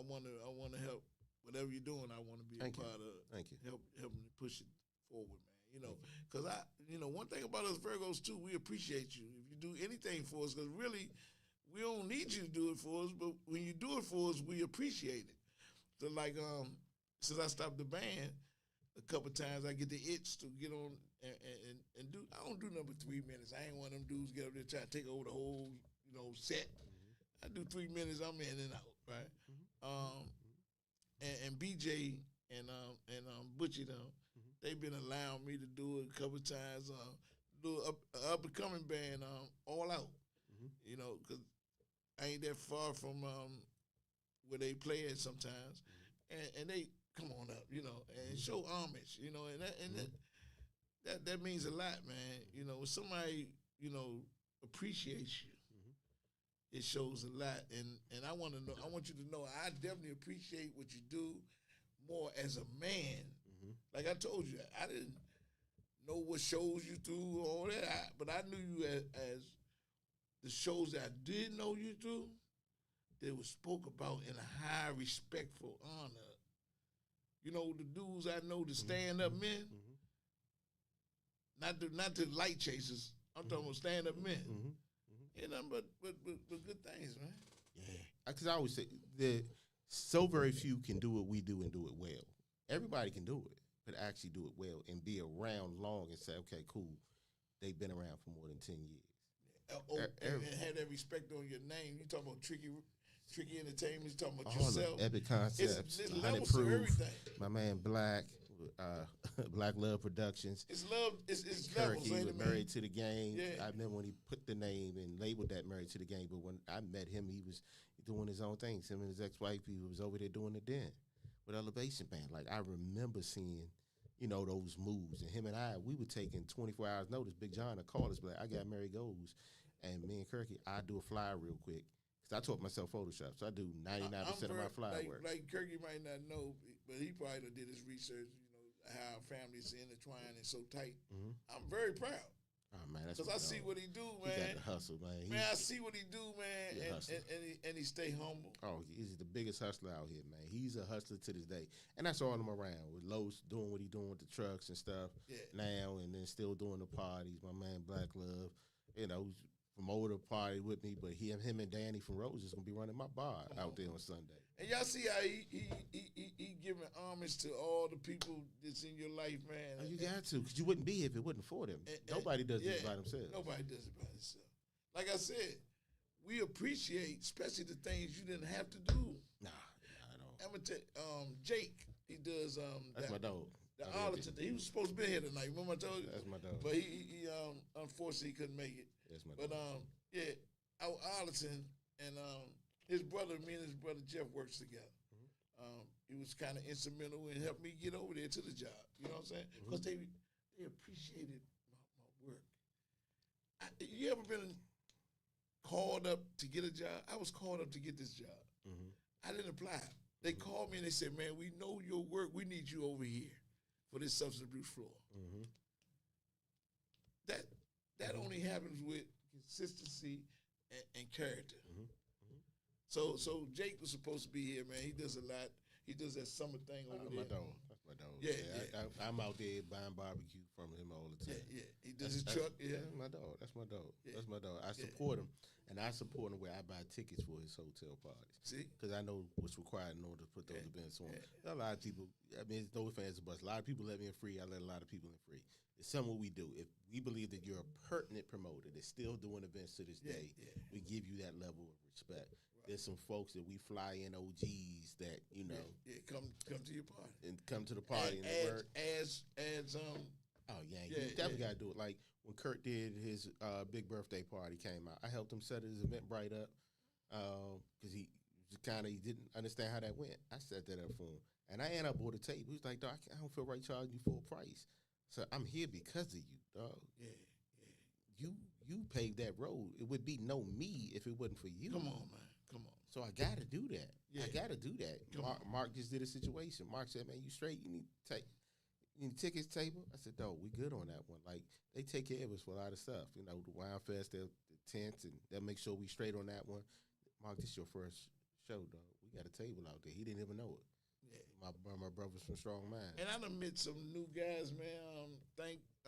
wanna help whatever you're doing. I want to be Thank a you. part of. Thank you. Helping to push it forward, man. Because one thing about us Virgos too, we appreciate you if you do anything for us. Because really, we don't need you to do it for us, but when you do it for us, we appreciate it. So like since I stopped the band a couple times, I get the itch to get on and do. I don't do number 3 minutes. I ain't one of them dudes get up there trying to take over the whole set. I do 3 minutes. I'm in and out, right? And BJ and Butchie them, they've been allowing me to do it a couple times. Do up and coming band, All Out. Because I ain't that far from where they play at sometimes, and they come on up, and show homage, and that means a lot, man. When somebody appreciates you. It shows a lot, and I want to know. I want you to know. I definitely appreciate what you do more as a man. Like I told you, I didn't know what shows you do, all that, but I knew you as the shows that I did know you through. They were spoke about in a high, respectful honor. You know, the dudes I know, the stand-up men, not the light chasers. I'm talking about stand-up men. You know, but good things, man. Yeah, because I always say that so very few can do what we do and do it well. Everybody can do it, but actually do it well and be around long and say, okay, cool, they've been around for more than 10 years. And have that respect on your name. You talking about Tricky Entertainment. You talking about All yourself. the Epic Concepts, It's 100 levels to Proof, everything. my man Black, Black Love Productions. It's love. It's levels. Kirky Ain't was it, man? Married to the Game. Yeah. I remember when he put the name and labeled that Married to the Game. But when I met him, he was doing his own things. Him and his ex-wife, he was over there doing the den with Elevation Band. Like I remember seeing, those moves. And him and I, we were taking 24 hours notice. Big John would call us, like, I got Mary Goes. And me and Kirky, I do a flyer real quick. Because I taught myself Photoshop. So I do 99% of my flyer work. Like Kirky might not know, but he probably done did his research, how our families intertwined and so tight. I'm very proud. Oh, man, that's Because I see what he do, man. He got the hustle, man. Man, I see what he do, man, He a hustler. and he stay humble. Oh, he's the biggest hustler out here, man. He's a hustler to this day. And that's all him around with Los doing what he doing with the trucks and stuff now, and then still doing the parties. My man Black Love, who's promoted a party with me, but him and Danny from Rose is going to be running my bar out there on Sunday. And y'all see how he giving homage to all the people that's in your life, man. Oh, you got to, because you wouldn't be here if it wasn't for them. Nobody does this by themselves. Nobody does it by themselves. Like I said, we appreciate, especially the things you didn't have to do. Nah, I don't. I'm gonna tell Jake. He does That's my dog. The Arlington. He was supposed to be here tonight. Remember I told you? That's my dog. But he unfortunately he couldn't make it. That's my But dog. out Arlington and his brother, me and his brother Jeff works together. He was kind of instrumental in helping me get over there to the job. You know what I'm saying? Because they appreciated my work. You ever been called up to get a job? I was called up to get this job. I didn't apply. They called me and they said, "Man, we know your work. We need you over here for this substance abuse floor." That only happens with consistency and character. So Jake was supposed to be here, man. He does a lot. He does that summer thing over there. That's my dog. Yeah. I'm out there buying barbecue from him all the time. Yeah. He does his truck. Yeah. That's my dog. That's my dog. Yeah. That's my dog. I support him, and I support him where I buy tickets for his hotel parties. See? Because I know what's required in order to put those events on. Yeah. A lot of people, I mean, it's no fans of us. A lot of people let me in free. I let a lot of people in free. It's something we do. If we believe that you're a pertinent promoter that's still doing events to this day, we give you that level of respect. There's some folks that we fly in OGs that, Come to your party. and come to the party and work. Oh, yeah, you definitely got to do it. Like when Kurt did his big birthday party came out, I helped him set his Eventbrite up because he didn't understand how that went. I set that up for him. And I ended up on the tape. He was like, "Dog, I don't feel right charging you full price. So I'm here because of you, dog. You paved that road. It would be no me if it wasn't for you. Come on, man. Come on. So I got to do that. Yeah. I got to do that. Mark just did a situation. Mark said, "Man, you straight? You need tickets table?" I said, "Dog, we good on that one. Like, they take care of us for a lot of stuff. The Wine Fest, the tents, and they'll make sure we straight on that one." Mark, this is your first show, dog. We got a table out there. He didn't even know it. Yeah. My brothers from Strong Mind. And I done met some new guys, man.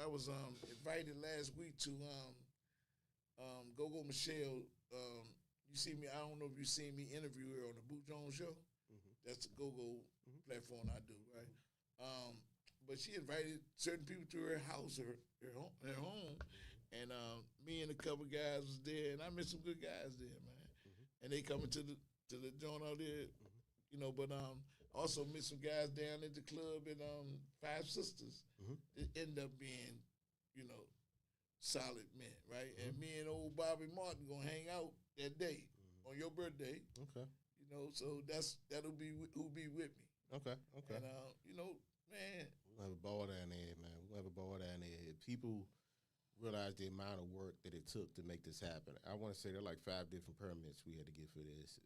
I was invited last week to Go-Go Michelle. You see me, I don't know if you seen me interview her on the Boot Jones show. That's the Go-Go platform I do, right? But she invited certain people to her house, her home, and me and a couple guys was there, and I met some good guys there, man. And they coming to the joint out there, but also met some guys down at the club at Five Sisters. It ended up being, solid men, right? And me and old Bobby Martin gonna hang out that day on your birthday. Okay. So that'll be who'll be with me. Okay. And man, We'll have a ball down there, man. We'll have a ball down there. People realize the amount of work that it took to make this happen. I want to say there are like 5 different permits we had to get for this.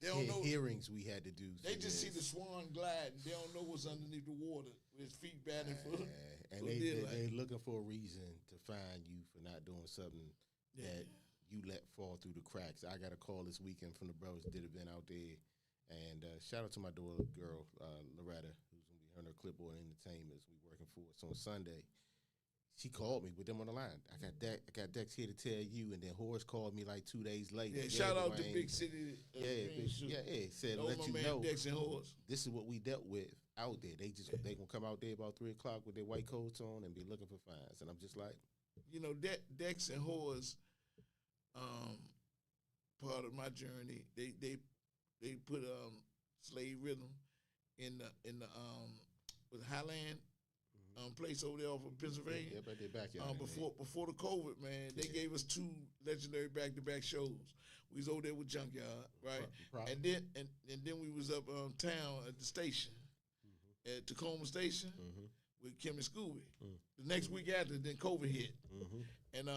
They don't know. Hearings we had to do. They for just see this. the swan gliding. They don't know what's underneath the water with his feet batting for. And for a deal like they looking for a reason to find you for not doing something Yeah. that you let fall through the cracks. I got a call this weekend from the brothers that did event out there, and shout out to my daughter girl Loretta, who's gonna be her and her Clipboard Entertainments. We working for us on Sunday. She called me with them on the line. I got Dex here to tell you, and then Horace called me like 2 days later. Yeah, shout out to Dwayne. Big City. Said Know let my you man know Dex and Horse. this is what we dealt with out there. They gonna come out there about 3 o'clock with their white coats on and be looking for fines, and I'm just like, You know, Dex and Horse, part of my journey. They put slave rhythm in the with Highland place over there off of Pennsylvania. yeah, right there backyard. Before the COVID, man, they gave us 2 legendary back-to-back shows. We was over there with Junkyard, right? Pro- And then we was up town at the station, at Tacoma Station with Kim and Scooby. The next week after, then COVID hit, and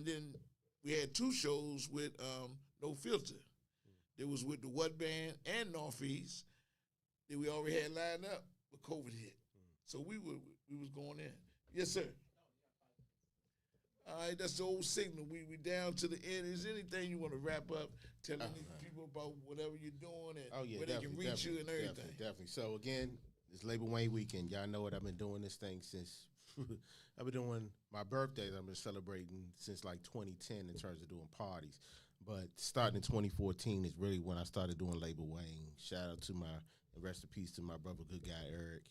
then we had 2 shows with No Filter. It was with the What Band and Northeast that we already had lined up, but COVID hit. So we was going in. Yes, sir. All right, that's the old signal. We down to the end. Is there anything you want to wrap up, telling people about whatever you're doing and where they can reach you and everything? Definitely. So again, it's Labor Wayne weekend. Y'all know it. I've been doing this thing since I've been doing my birthdays. I've been celebrating since like 2010 in terms of doing parties. But starting in 2014 is really when I started doing Labor Wayne. Shout out to and rest in peace to my brother, good guy Eric.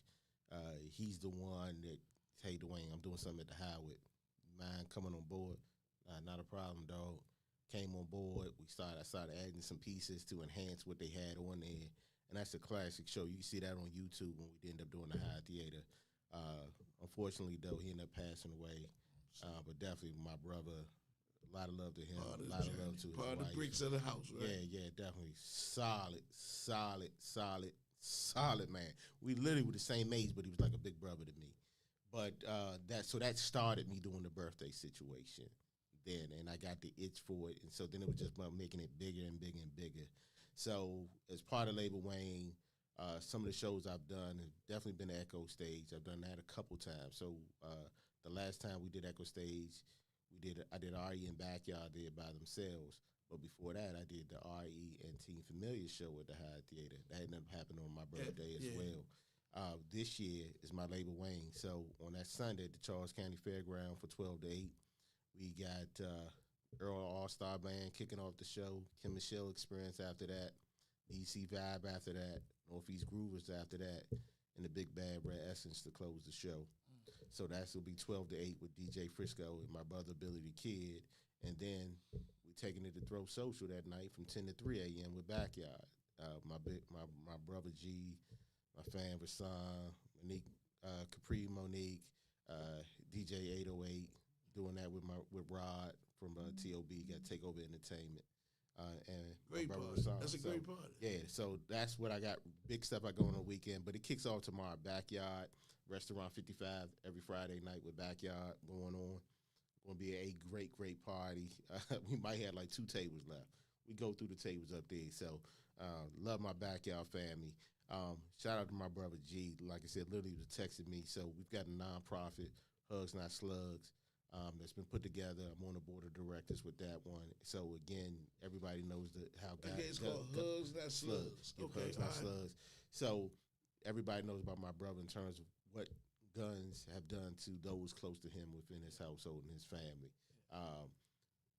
He's the one that, hey Dwayne, I'm doing something at the Howard. Mind coming on board? Not a problem, dog. Came on board. I started adding some pieces to enhance what they had on there, and that's a classic show. You can see that on YouTube when we ended up doing the High Theater. Unfortunately, though, he ended up passing away. But definitely, my brother. A lot of love to him. Part of A lot of journey. love to his Part of the wife. bricks of the house, right? Yeah, definitely. Solid man. We literally were the same age, but he was like a big brother to me. But that started me doing the birthday situation then, and I got the itch for it, and so then it was just about making it bigger and bigger and bigger. So as part of Labor Wayne, some of the shows I've done have definitely been Echo Stage. I've done that a couple times. So the last time we did Echo Stage, I did RE and Backyard there by themselves. But before that, I did the RE and Team Familiar show at the High Theater. That ended up happening on my birthday as well. This year is my Labor Wayne. So on that Sunday at the Charles County Fairground for 12 to 8, we got Earl All-Star Band kicking off the show, Kim Michelle Experience after that, DC Vibe after that, Northeast Groovers after that, and the Big Bad Red Essence to close the show. So that's will be 12 to 8 with DJ Frisco and my brother Billy the Kid. And then we're taking it to Throw Social that night from 10 to 3 a.m. with Backyard. My brother G, my fan Rasan, Monique, Capri Monique, DJ 808, doing that with Rod from TOB, got Takeover Entertainment. And Great my brother party. Rasan. That's a great party. Yeah, so that's what I got. Big stuff I go on the weekend, but it kicks off tomorrow. Backyard Restaurant 55 every Friday night with Backyard going on. Going to be a great party. We might have like 2 tables left. We go through the tables up there. So love my Backyard family. Shout out to my brother G. Like I said, literally was texting me. So we've got a nonprofit, Hugs Not Slugs, that's been put together. I'm on the board of directors with that one. So again, everybody knows how God. Okay, it's called Hugs Not Slugs. Yeah, Okay, Hugs Not all right. Slugs. So everybody knows about my brother in terms of what guns have done to those close to him within his household and his family.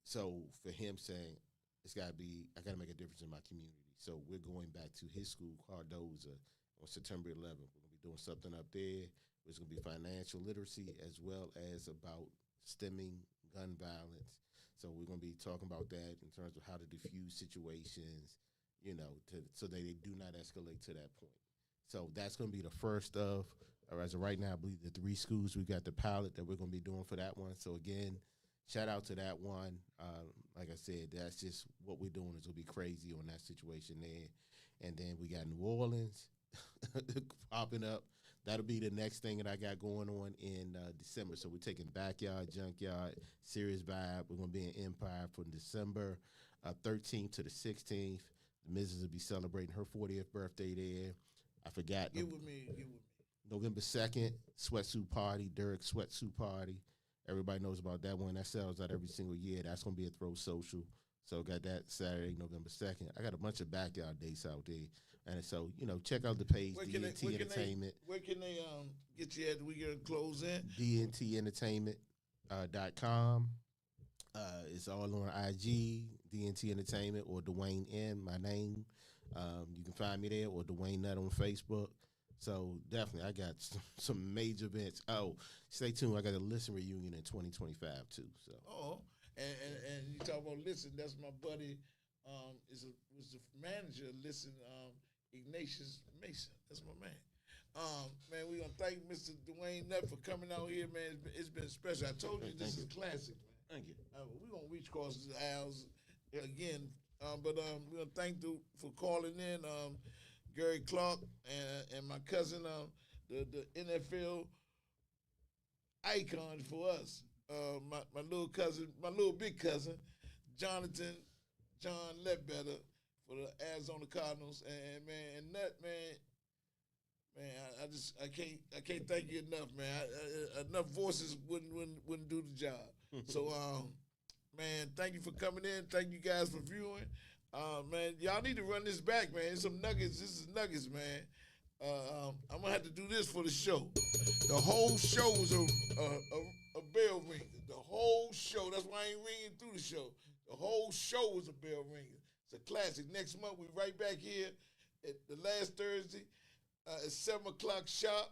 So for him saying, I got to make a difference in my community. So we're going back to his school, Cardoza, on September 11th. We're going to be doing something up there. It's going to be financial literacy as well as about stemming gun violence. So we're going to be talking about that in terms of how to diffuse situations, so that they do not escalate to that point. So that's going to be the first of, or as of right now, I believe the 3 schools. We've got the pilot that we're going to be doing for that one. So again, shout out to that one. Like I said, that's just what we're doing is going to be crazy on that situation there. And then we got New Orleans popping up that'll be the next thing that I got going on in December. So we're taking Backyard, Junkyard, Serious Vibe. We're going to be in Empire from December 13th to the 16th. The Mrs. will be celebrating her 40th birthday there. I forgot. Get with me. November 2nd, Sweatsuit Party, Derek's Sweatsuit Party. Everybody knows about that one. That sells out every single year. That's going to be at Throw Social. So got that Saturday, November 2nd. I got a bunch of backyard dates out there. And so, check out the page, DNT Entertainment. Where can they get you at? We get a close in? DNTentertainment.com. It's all on IG, DNT Entertainment, or Dwayne N, my name. You can find me there, or Dwayne Nutt on Facebook. So definitely, I got some major events. Oh, stay tuned. I got a Listen reunion in 2025 too. So. Oh, and you talk about Listen. That's my buddy. Was the manager of Listen. Ignatius Mason. That's my man. Man, we gonna thank Mr. Dwayne Nutt for coming out here, man. It's been special. I told you this is classic, man. Thank you. We're gonna reach across the aisles again. But we're gonna thank you for calling in. Gary Clark and my cousin, the NFL icon for us. My little cousin, my little big cousin, John Ledbetter for the Arizona Cardinals. And man, Nut, man, I can't thank you enough, man. Enough voices wouldn't do the job. So man, thank you for coming in. Thank you guys for viewing. Man, y'all need to run this back, man. It's some nuggets. This is nuggets, man. I'm gonna have to do this for the show. The whole show was a bell ringer. The whole show. That's why I ain't ringing through the show. The whole show was a bell ringer. It's a classic. Next month we right back here at the last Thursday at 7 o'clock sharp,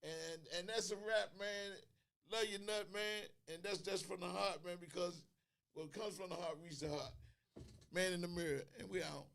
and that's a wrap, man. Love you, Nut, man, and that's from the heart, man, because what comes from the heart reaches the heart. Man in the mirror, and we out.